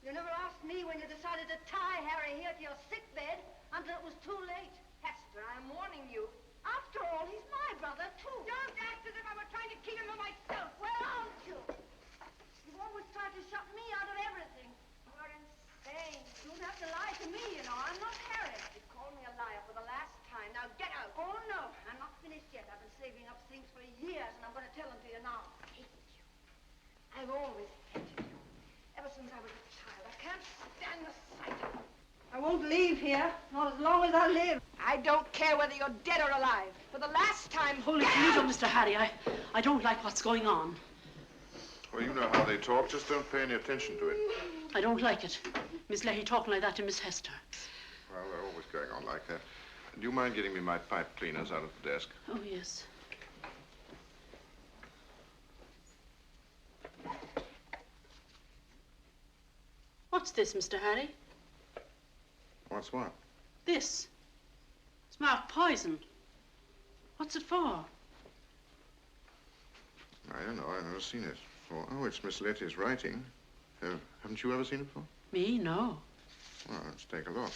You never asked me when you decided to tie Harry here to your sick bed until it was too late. Hester, I'm warning you. After all, he's my brother, too. Don't act as if I were trying to keep him to myself. Well, aren't you? You've always tried to shut me out of everything. You're insane. You don't have to lie to me, you know. I'm not Harry. You called me a liar for the last time. Now get out. Oh, no. I'm not finished yet. I've been saving up things for years, and I'm going to tell them to you now. I hate you. I've always hated you. Ever since I was a child. I can't stand the sight of you. I won't leave here, not as long as I live. I don't care whether you're dead or alive. For the last time, Holy Toledo, Mr. Harry, I don't like what's going on. Well, you know how they talk. Just don't pay any attention to it. I don't like it. Miss Letty talking like that to Miss Hester. Well, they're always going on like that. Do you mind getting me my pipe cleaners out of the desk? Oh, yes. What's this, Mr. Harry? What's what? This. It's marked poison. What's it for? I don't know. I've never seen it before. Oh, it's Miss Letty's writing. Haven't you ever seen it before? Me? No. Well, let's take a look.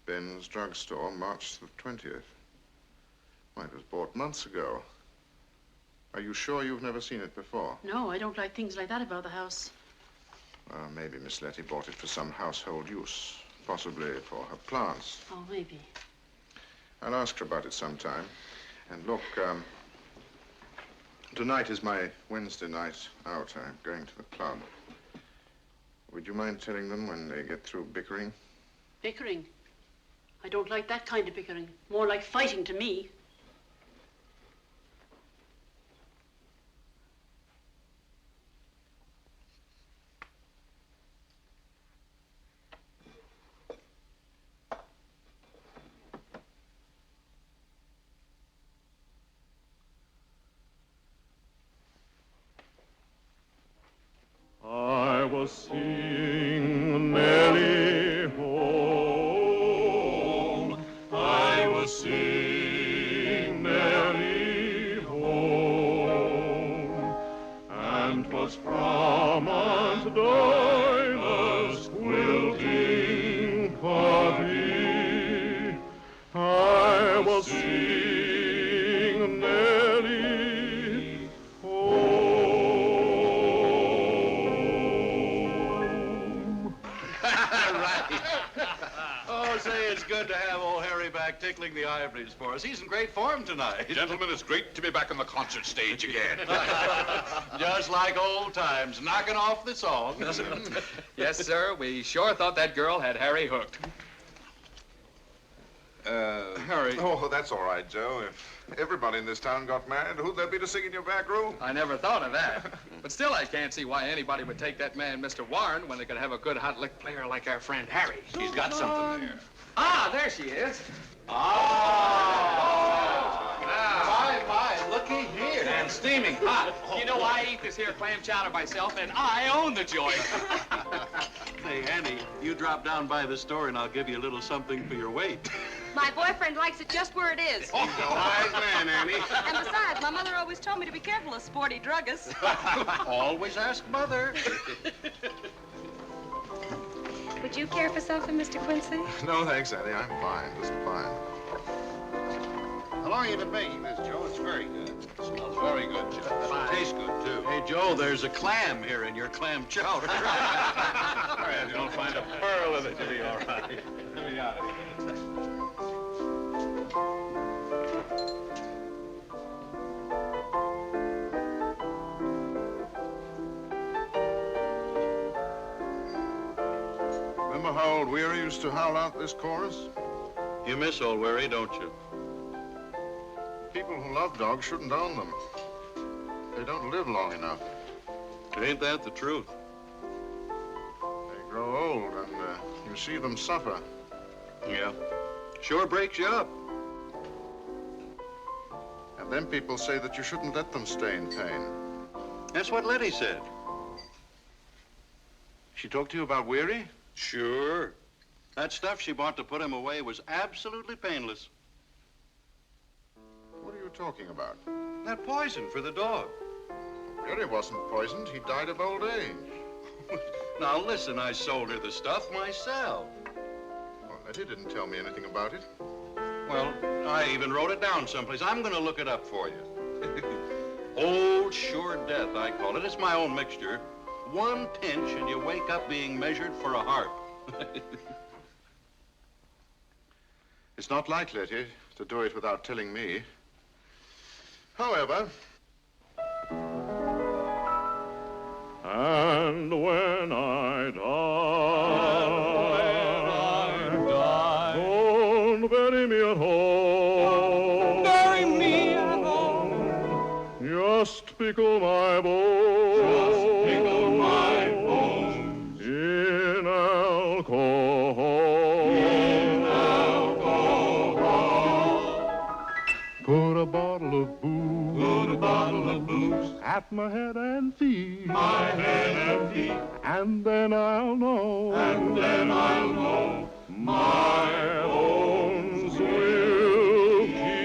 Ben's drugstore, March the 20th. Why, it was bought months ago. Are you sure you've never seen it before? No, I don't like things like that about the house. Maybe Miss Letty bought it for some household use. Possibly for her plants. Oh, maybe. I'll ask her about it sometime. And look, tonight is my Wednesday night out. I'm going to the club. Would you mind telling them when they get through bickering? Bickering? I don't like that kind of bickering. More like fighting to me. I was singing merrily home. I was singing merrily home. And 'twas from Aunt Dinah's quilting party. I was singing merrily Oh, say, it's good to have old Harry back tickling the ivories for us. He's in great form tonight. Gentlemen, it's great to be back on the concert stage again. Just like old times, knocking off the song. Yes, sir. We sure thought that girl had Harry hooked. Harry. Oh, that's all right, Joe. If everybody in this town got married, who'd there be to sing in your back room? I never thought of that. But still, I can't see why anybody would take that man, Mr. Warren, when they could have a good hot lick player like our friend Harry. She's got something there. Ah, there she is. My, looky here. And steaming hot. You know, I eat this here clam chowder myself, and I own the joint. Hey, Annie, you drop down by the store and I'll give you a little something for your weight. My boyfriend likes it just where it is. He's a wise man, Annie. And besides, my mother always told me to be careful of sporty druggists. Always ask Mother. Would you care for something, Mr. Quincy? No, thanks, Annie. I'm fine, just fine. How long have you been making this, Joe? It's very good. Smells very good, Joe. Fine. Tastes good, too. Hey, Joe, there's a clam here in your clam chowder. You don't find a pearl of it, you'll be all right. Let me out of here. Remember how old Weary used to howl out this chorus? You miss old Weary, don't you? People who love dogs shouldn't own them. They don't live long enough. Ain't that the truth? They grow old and you see them suffer. Yeah. Sure breaks you up. And then people say that you shouldn't let them stay in pain. That's what Letty said. She talked to you about Weary? Sure. That stuff she bought to put him away was absolutely painless. What are you talking about? That poison for the dog. Weary wasn't poisoned. He died of old age. Now listen, I sold her the stuff myself. Well, Letty didn't tell me anything about it. Well, I even wrote it down someplace. I'm going to look it up for you. Old Sure Death, I call it. It's my own mixture. One pinch and you wake up being measured for a harp. It's not like Letty to do it without telling me. However... And when I die, don't bury me at home. Bury me at home. Just pickle my bones. Just pickle my bones. In alcohol. In alcohol. Put a bottle of booze. Put a bottle of booze at my head and feet. My head and feet. And then I'll know. And then I'll know. My bones will keep.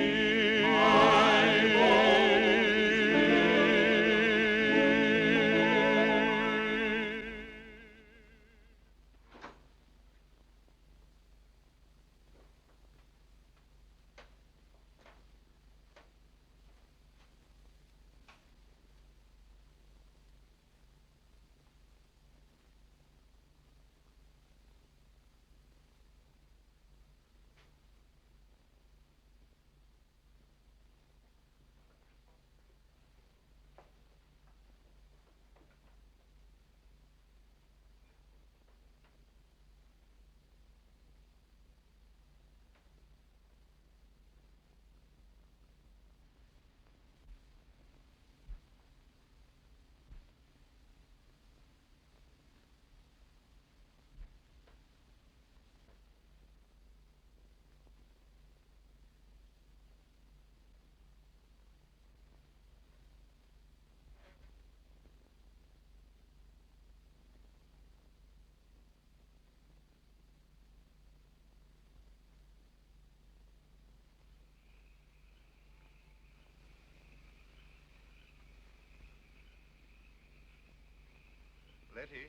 Letty,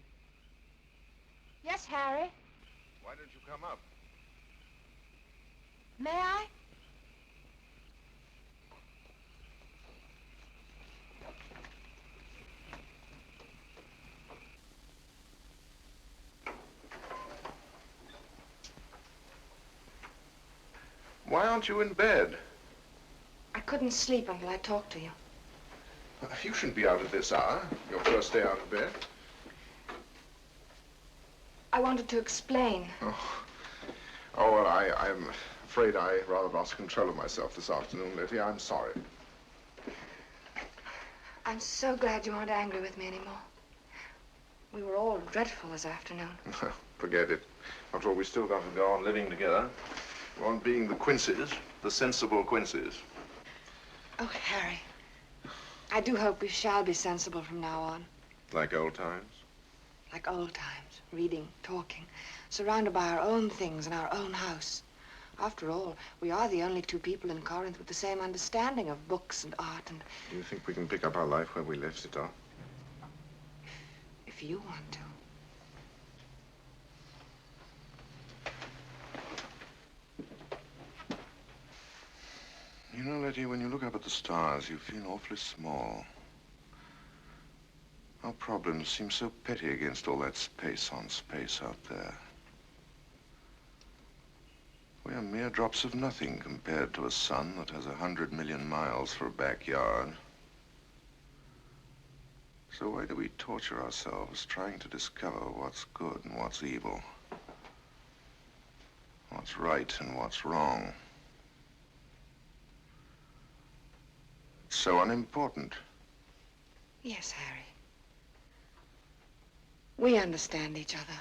Yes, Harry? why don't you come up? May I? Why aren't you in bed? I couldn't sleep until I talked to you. You shouldn't be out at this hour, your first day out of bed. I wanted to explain. Oh, well, I'm afraid I rather lost control of myself this afternoon, Letty. I'm sorry. I'm so glad you aren't angry with me anymore. We were all dreadful this afternoon. Forget it. After all, we still got to go on living together. Go on being the Quinces, the sensible Quinces. Oh, Harry. I do hope we shall be sensible from now on. Like old times? Like old times. Reading, talking, surrounded by our own things in our own house. After all, we are the only two people in Corinth with the same understanding of books and art and... Do you think we can pick up our life where we left it off? If you want to. You know, Letty, when you look up at the stars, you feel awfully small. Our problems seem so petty against all that space on space out there. We are mere drops of nothing compared to a sun that has 100 million miles for a backyard. So why do we torture ourselves trying to discover what's good and what's evil? What's right and what's wrong? It's so unimportant. Yes, Harry. We understand each other.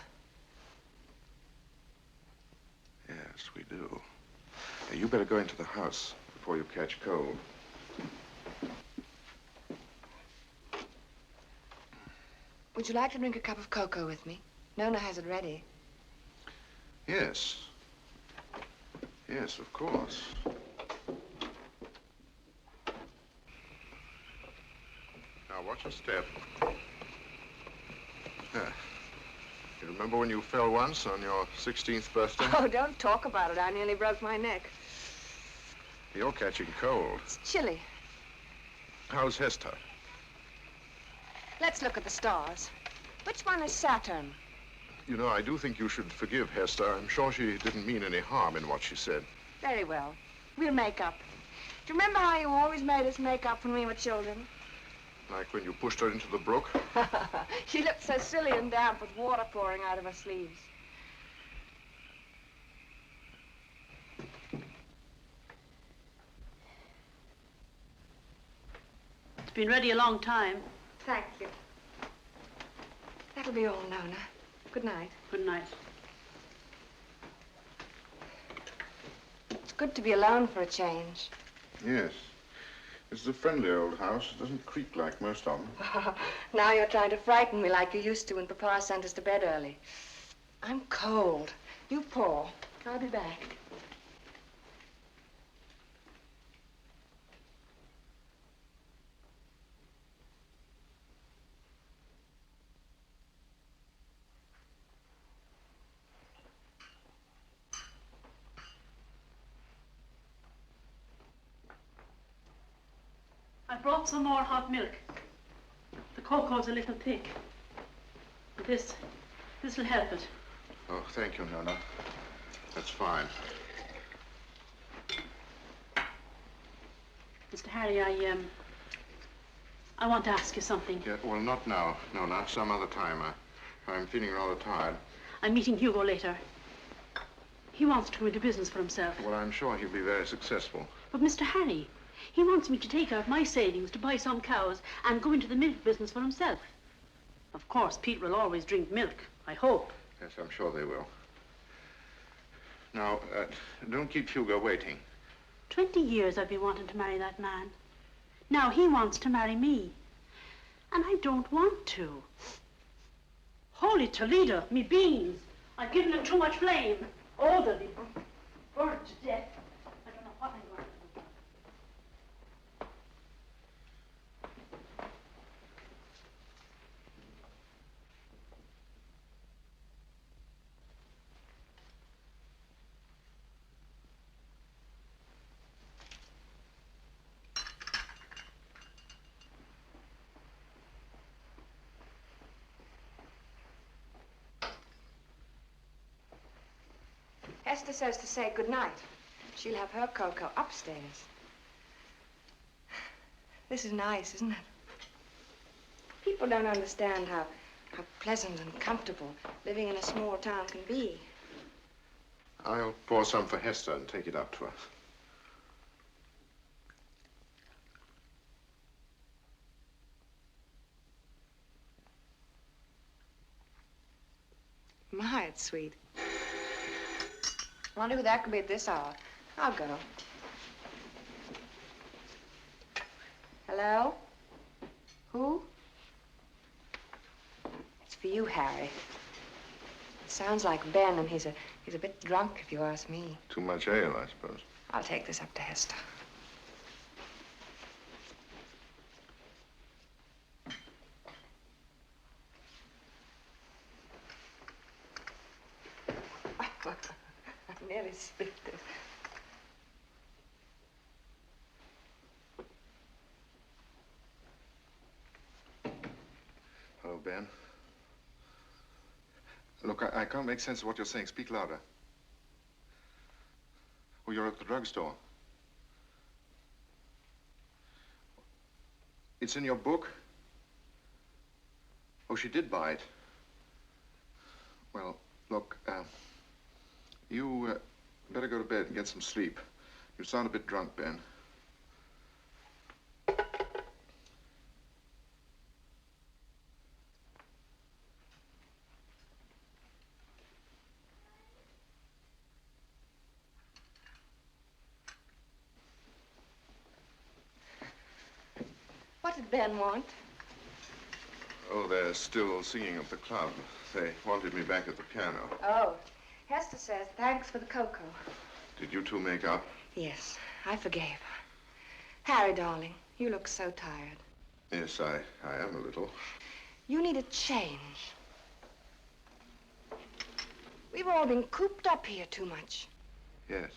Yes, we do. Now, you better go into the house before you catch cold. Would you like to drink a cup of cocoa with me? Nona has it ready. Yes. Yes, of course. Now, watch your step. Yeah. You remember when you fell once on your 16th birthday? Oh, don't talk about it. I nearly broke my neck. You're catching cold. It's chilly. How's Hester? Let's look at the stars. Which one is Saturn? You know, I do think you should forgive Hester. I'm sure she didn't mean any harm in what she said. Very well. We'll make up. Do you remember how you always made us make up when we were children? Like when you pushed her into the brook? She looked so silly and damp with water pouring out of her sleeves. It's been ready a long time. Thank you. That'll be all, Nona. Good night. Good night. It's good to be alone for a change. Yes. This is a friendly old house. It doesn't creak like most of them. Now you're trying to frighten me like you used to when Papa sent us to bed early. I'm cold. You pour. I'll be back. I brought some more hot milk. The cocoa's a little thick. But this'll help it. Oh, thank you, Nona. That's fine. Mr. Harry, I want to ask you something. Yeah, well, not now, Nona. Some other time. I'm feeling rather tired. I'm meeting Hugo later. He wants to go into business for himself. Well, I'm sure he'll be very successful. But Mr. Harry, he wants me to take out my savings to buy some cows and go into the milk business for himself. Of course, Pete will always drink milk, I hope. Yes, I'm sure they will. Now, don't keep Hugo waiting. 20 years I've been wanting to marry that man. Now he wants to marry me. And I don't want to. Holy Toledo, me beans. I've given them too much flame. Oh, they'll be burnt to death. I don't know what I'm going to do. Esther says to say good night. She'll have her cocoa upstairs. This is nice, isn't it? People don't understand how pleasant and comfortable living in a small town can be. I'll pour some for Hester and take it up to her. My, it's sweet. Wonder who that could be at this hour. I'll go. Hello? Who? It's for you, Harry. It sounds like Ben, and he's a bit drunk, if you ask me. Too much ale, I suppose. I'll take this up to Hester. I nearly spilled it. Hello, Ben. Look, I can't make sense of what you're saying. Speak louder. Oh, you're at the drugstore. It's in your book? Oh, she did buy it. Well, look, you better go to bed and get some sleep. You sound a bit drunk, Ben. What did Ben want? Oh, they're still singing at the club. They wanted me back at the piano. Oh, Hester says thanks for the cocoa. Did you two make up? Yes, I forgave her. Harry, darling, you look so tired. Yes, I am a little. You need a change. We've all been cooped up here too much. Yes.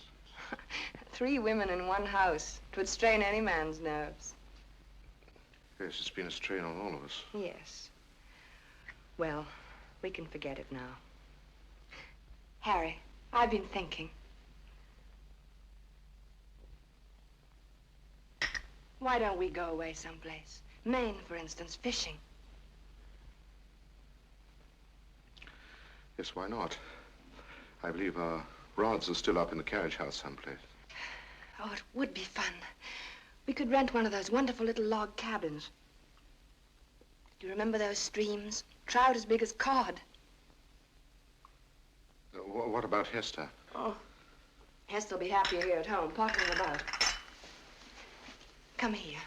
3 women in one house. It would strain any man's nerves. Yes, it's been a strain on all of us. Yes. Well, we can forget it now. Harry, I've been thinking. Why don't we go away someplace? Maine, for instance, fishing. Yes, why not? I believe our rods are still up in the carriage house someplace. Oh, it would be fun. We could rent one of those wonderful little log cabins. Do you remember those streams? Trout as big as cod. What about Hester? Oh, Hester'll be happier here at home, pottering about. Come here.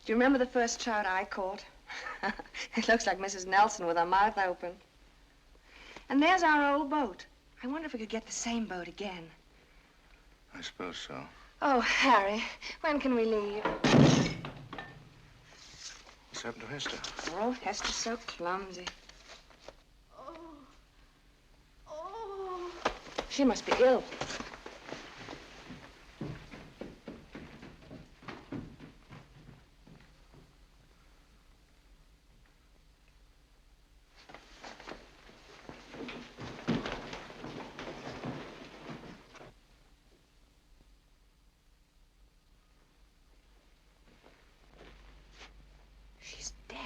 Do you remember the first trout I caught? It looks like Mrs. Nelson with her mouth open. And there's our old boat. I wonder if we could get the same boat again. I suppose so. Oh, Harry, when can we leave? What's happened to Hester? Oh, Hester's so clumsy. She must be ill. She's dead.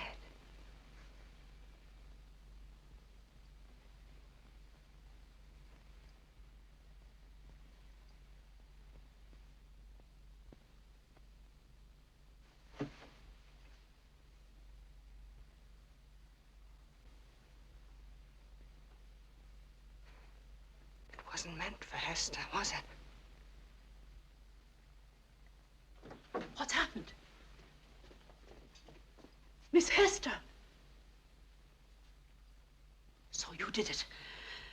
It wasn't meant for Hester, was it? What's happened? Miss Hester! So you did it.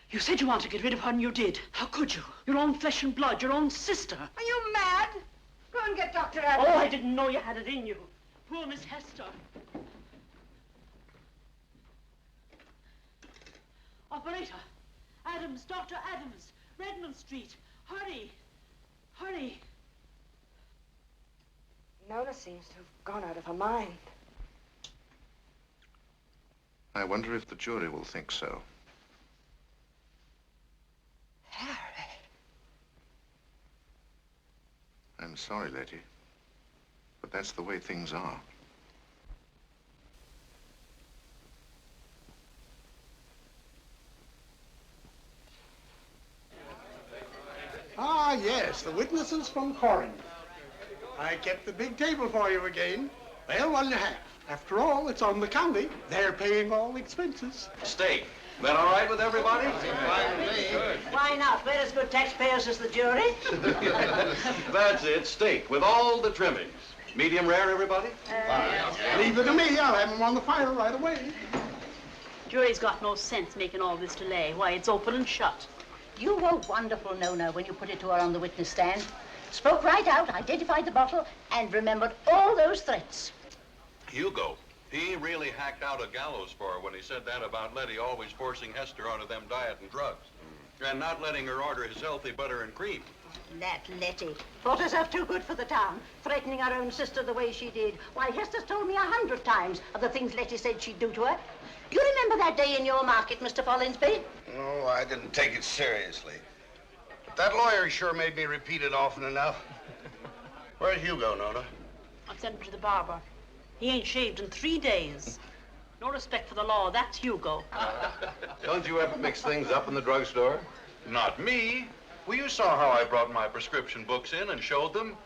You said you wanted to get rid of her, and you did. How could you? Your own flesh and blood, your own sister. Are you mad? Go and get Dr. Adams. Oh, I didn't know you had it in you. Poor Miss Hester. Operator, Adams, Dr. Adams, Redmond Street. Hurry, hurry. Nona seems to have gone out of her mind. I wonder if the jury will think so. Harry. I'm sorry, lady. But that's the way things are. Ah, yes, the witnesses from Corinth. I kept the big table for you again. Well, 1.5. After all, it's on the county. They're paying all expenses. Steak. That all right with everybody? Why not? We're as good taxpayers as the jury. That's it, steak with all the trimmings. Medium rare, everybody? Leave it to me. I'll have them on the fire right away. Jury's got no sense making all this delay. Why, it's open and shut. You were wonderful, Nona, when you put it to her on the witness stand. Spoke right out, identified the bottle, and remembered all those threats. Hugo. He really hacked out a gallows for her when he said that about Letty always forcing Hester onto them diet and drugs. And not letting her order his healthy butter and cream. That Letty thought herself too good for the town, threatening her own sister the way she did. Why, Hester's told me 100 times of the things Letty said she'd do to her. You remember that day in your market, Mr. Follinsby? No, I didn't take it seriously. But that lawyer sure made me repeat it often enough. Where's Hugo, Nona? I've sent him to the barber. He ain't shaved in 3 days. No respect for the law, that's Hugo. Don't you ever mix things up in the drugstore? Not me. Well, you saw how I brought my prescription books in and showed them.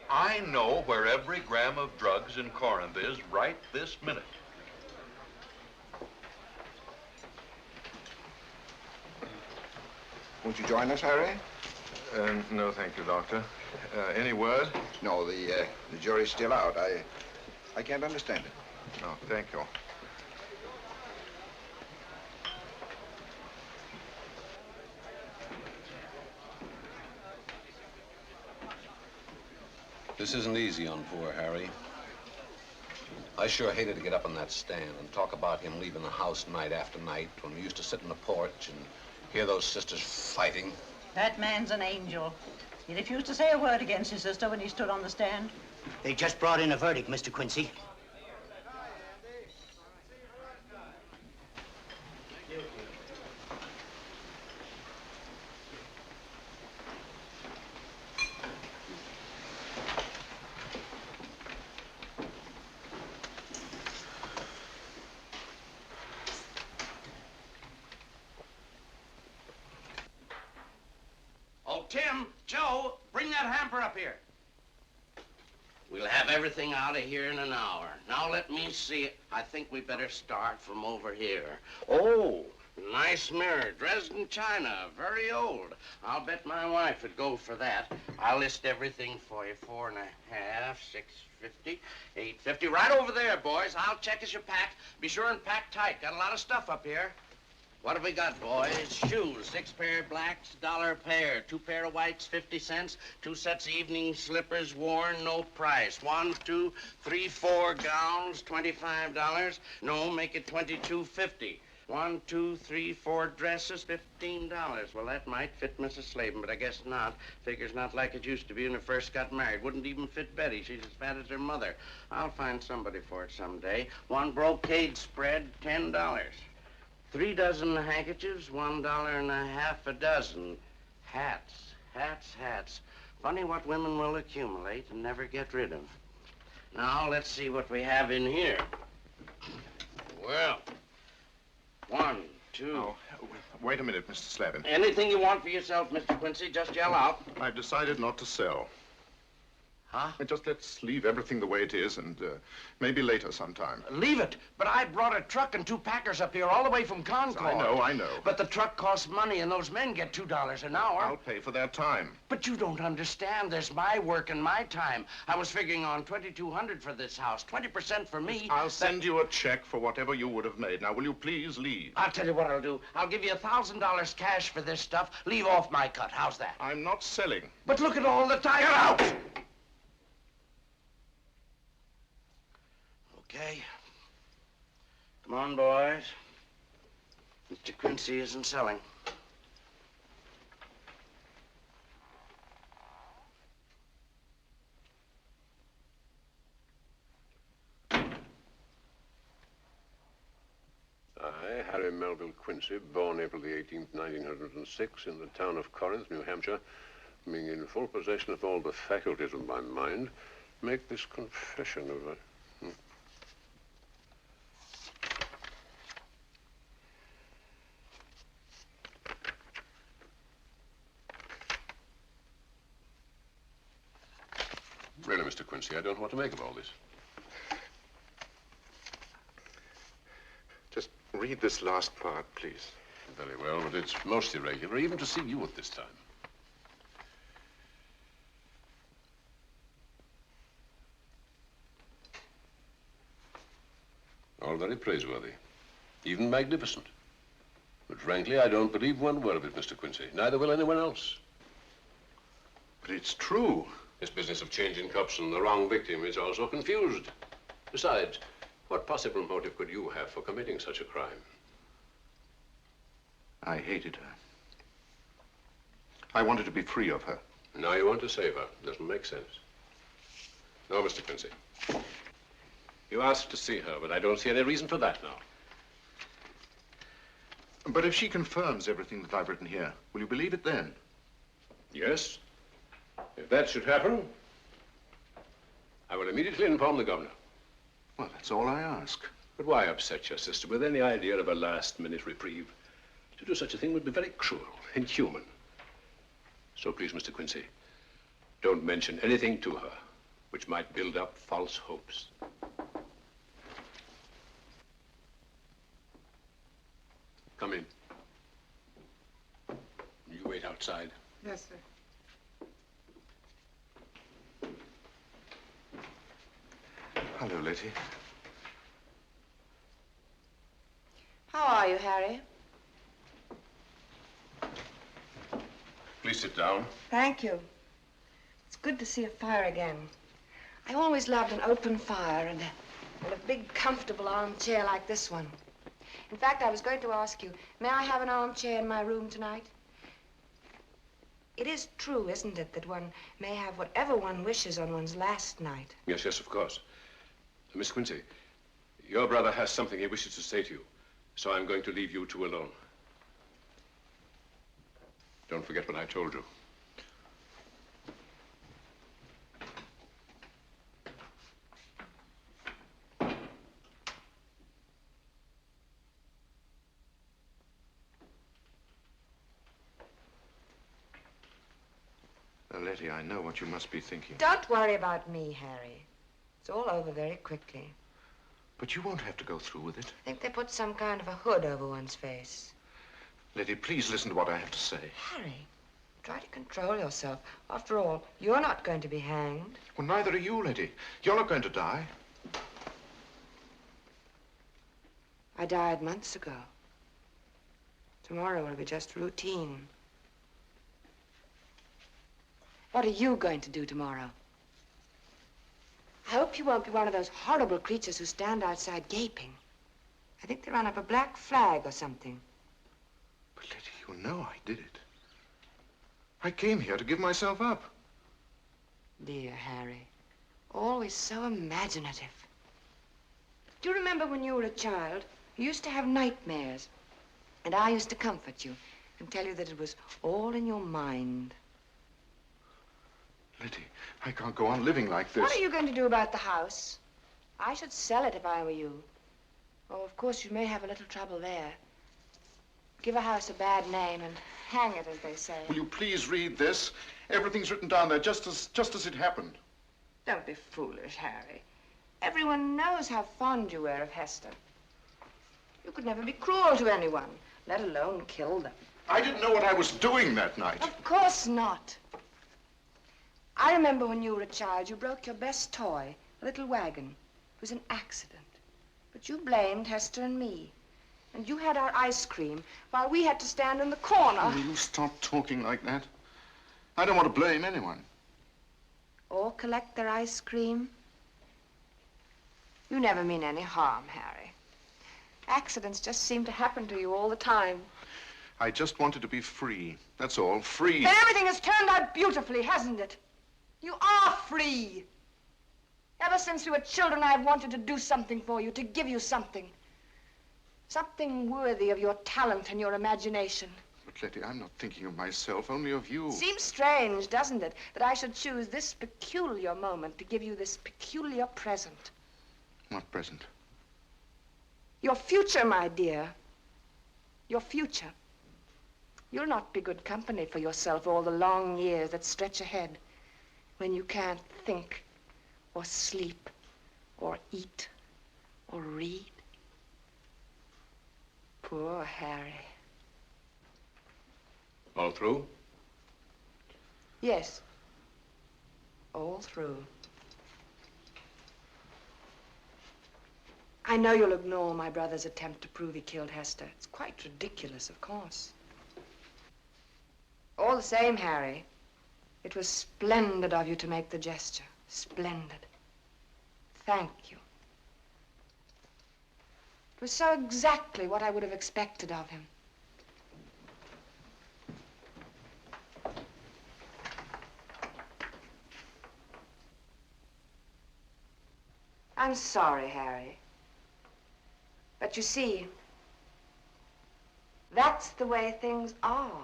I know where every gram of drugs in Corinth is right this minute. Won't you join us, Harry? No, thank you, Doctor. Any word? No, the jury's still out. I can't understand it. No, thank you. This isn't easy on poor Harry. I sure hated to get up on that stand and talk about him leaving the house night after night when we used to sit on the porch and hear those sisters fighting. That man's an angel. He refused to say a word against his sister when he stood on the stand. They just brought in a verdict, Mr. Quincy. Oh, Tim, Joe, bring that hamper up here. We'll have everything out of here in an hour. Now let me see it. I think we better start from over here. Oh, nice mirror, Dresden china, very old. I'll bet my wife would go for that. I'll list everything for you. 4.5, 6.50, 8.50. Right over there, boys. I'll check as you pack. Be sure and pack tight. Got a lot of stuff up here. What have we got, boys? Shoes, 6 pair of blacks, $1 a pair. 2 pair of whites, 50 cents. 2 sets of evening slippers, worn, no price. 1, 2, 3, 4 gowns, $25. No, make it $22.50. 1, 2, 3, 4 dresses, $15. Well, that might fit Mrs. Slavin, but I guess not. Figure's not like it used to be when I first got married. Wouldn't even fit Betty. She's as fat as her mother. I'll find somebody for it someday. 1 brocade spread, $10. 3 dozen handkerchiefs, $1.50 a dozen. Hats, hats, hats. Funny what women will accumulate and never get rid of. Now, let's see what we have in here. Well, 1, 2... Oh, wait a minute, Mr. Slavin. Anything you want for yourself, Mr. Quincy, just yell out. I've decided not to sell. Huh? Just let's leave everything the way it is and maybe later sometime. Leave it. But I brought a truck and 2 packers up here all the way from Concord. I know. But the truck costs money and those men get $2 an hour. I'll pay for their time. But you don't understand. There's my work and my time. I was figuring on $2,200 for this house. 20% for me. I'll send you a check for whatever you would have made. Now, will you please leave? I'll tell you what I'll do. I'll give you $1,000 cash for this stuff. Leave off my cut. How's that? I'm not selling. But look at all the time. Get out! Okay. Come on, boys. Mr. Quincy isn't selling. I, Harry Melville Quincy, born April the 18th, 1906, in the town of Corinth, New Hampshire, being in full possession of all the faculties of my mind, make this confession of her. Really, Mr. Quincy, I don't know what to make of all this. Just read this last part, please. Very well, but it's most irregular, even to see you at this time. All very praiseworthy, even magnificent. But frankly, I don't believe one word of it, Mr. Quincy. Neither will anyone else. But it's true. This business of changing cops and the wrong victim is also confused. Besides, what possible motive could you have for committing such a crime? I hated her. I wanted to be free of her. Now you want to save her. Doesn't make sense. No, Mr. Quincy. You asked to see her, but I don't see any reason for that now. But if she confirms everything that I've written here, will you believe it then? Yes. If that should happen, I will immediately inform the governor. Well, that's all I ask. But why upset your sister with any idea of a last-minute reprieve? To do such a thing would be very cruel, inhuman. So please, Mr. Quincy, don't mention anything to her which might build up false hopes. Come in. You wait outside. Yes, sir. Hello, Letty. How are you, Harry? Please sit down. Thank you. It's good to see a fire again. I always loved an open fire and a big, comfortable armchair like this one. In fact, I was going to ask you, may I have an armchair in my room tonight? It is true, isn't it, that one may have whatever one wishes on one's last night? Yes, yes, of course. Miss Quincy, your brother has something he wishes to say to you, so I'm going to leave you two alone. Don't forget what I told you. Now, Letty, I know what you must be thinking. Don't worry about me, Harry. It's all over very quickly. But you won't have to go through with it. I think they put some kind of a hood over one's face. Letty, please listen to what I have to say. Harry, try to control yourself. After all, you're not going to be hanged. Well, neither are you, Letty. You're not going to die. I died months ago. Tomorrow will be just routine. What are you going to do tomorrow? I hope you won't be one of those horrible creatures who stand outside gaping. I think they run up a black flag or something. But, Letty, you know I did it. I came here to give myself up. Dear Harry, always so imaginative. Do you remember when you were a child, you used to have nightmares? And I used to comfort you and tell you that it was all in your mind. Letty, I can't go on living like this. What are you going to do about the house? I should sell it if I were you. Oh, of course, you may have a little trouble there. Give a house a bad name and hang it, as they say. Will you please read this? Everything's written down there just as it happened. Don't be foolish, Harry. Everyone knows how fond you were of Hester. You could never be cruel to anyone, let alone kill them. I didn't know what I was doing that night. Of course not. I remember when you were a child, you broke your best toy, a little wagon. It was an accident. But you blamed Hester and me. And you had our ice cream while we had to stand in the corner. Will you stop talking like that? I don't want to blame anyone. Or collect their ice cream. You never mean any harm, Harry. Accidents just seem to happen to you all the time. I just wanted to be free. That's all. Free. Then everything has turned out beautifully, hasn't it? You are free. Ever since we were children, I've wanted to do something for you, to give you something. Something worthy of your talent and your imagination. But, Letty, I'm not thinking of myself, only of you. Seems strange, doesn't it, that I should choose this peculiar moment to give you this peculiar present. What present? Your future, my dear. Your future. You'll not be good company for yourself all the long years that stretch ahead when you can't think or sleep or eat or read. Poor Harry. All through? Yes. All through. I know you'll ignore my brother's attempt to prove he killed Hester. It's quite ridiculous, of course. All the same, Harry, it was splendid of you to make the gesture. Splendid. Thank you. It was so exactly what I would have expected of him. I'm sorry, Harry. But you see, that's the way things are.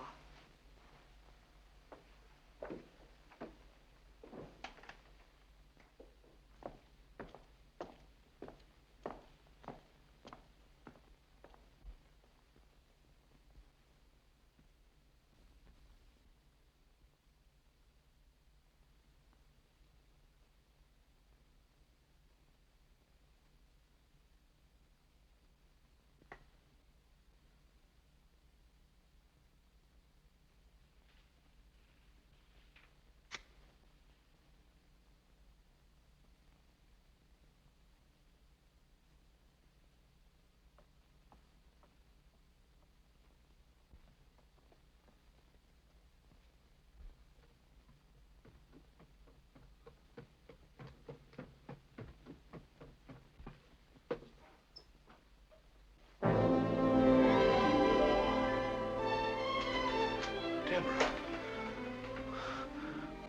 Deborah.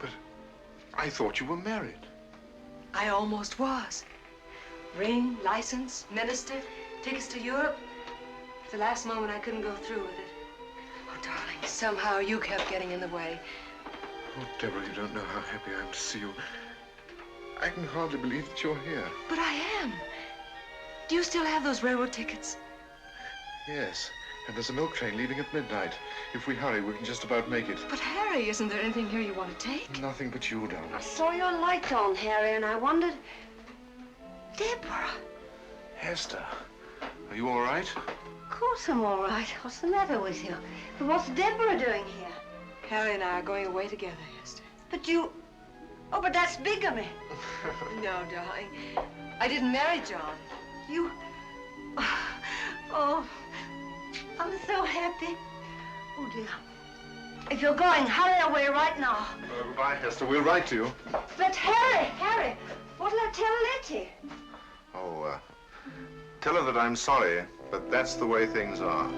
But I thought you were married. I almost was. Ring, license, minister, tickets to Europe. At the last moment, I couldn't go through with it. Oh, darling, somehow you kept getting in the way. Oh, Deborah, you don't know how happy I am to see you. I can hardly believe that you're here. But I am. Do you still have those railroad tickets? Yes, and there's a milk train leaving at midnight. If we hurry, we can just about make it. But, Harry, isn't there anything here you want to take? Nothing but you, darling. I saw your light on, Harry, and I wondered... Deborah. Hester, are you all right? Of course I'm all right. What's the matter with you? But what's Deborah doing here? Harry and I are going away together, Hester. But you... Oh, but that's bigamy. No, darling. I didn't marry John. You... Oh, I'm so happy. Oh, dear. If you're going, hurry away right now. Goodbye, Hester. We'll write to you. But Harry, what'll I tell Letty? Oh, tell her that I'm sorry, but that's the way things are.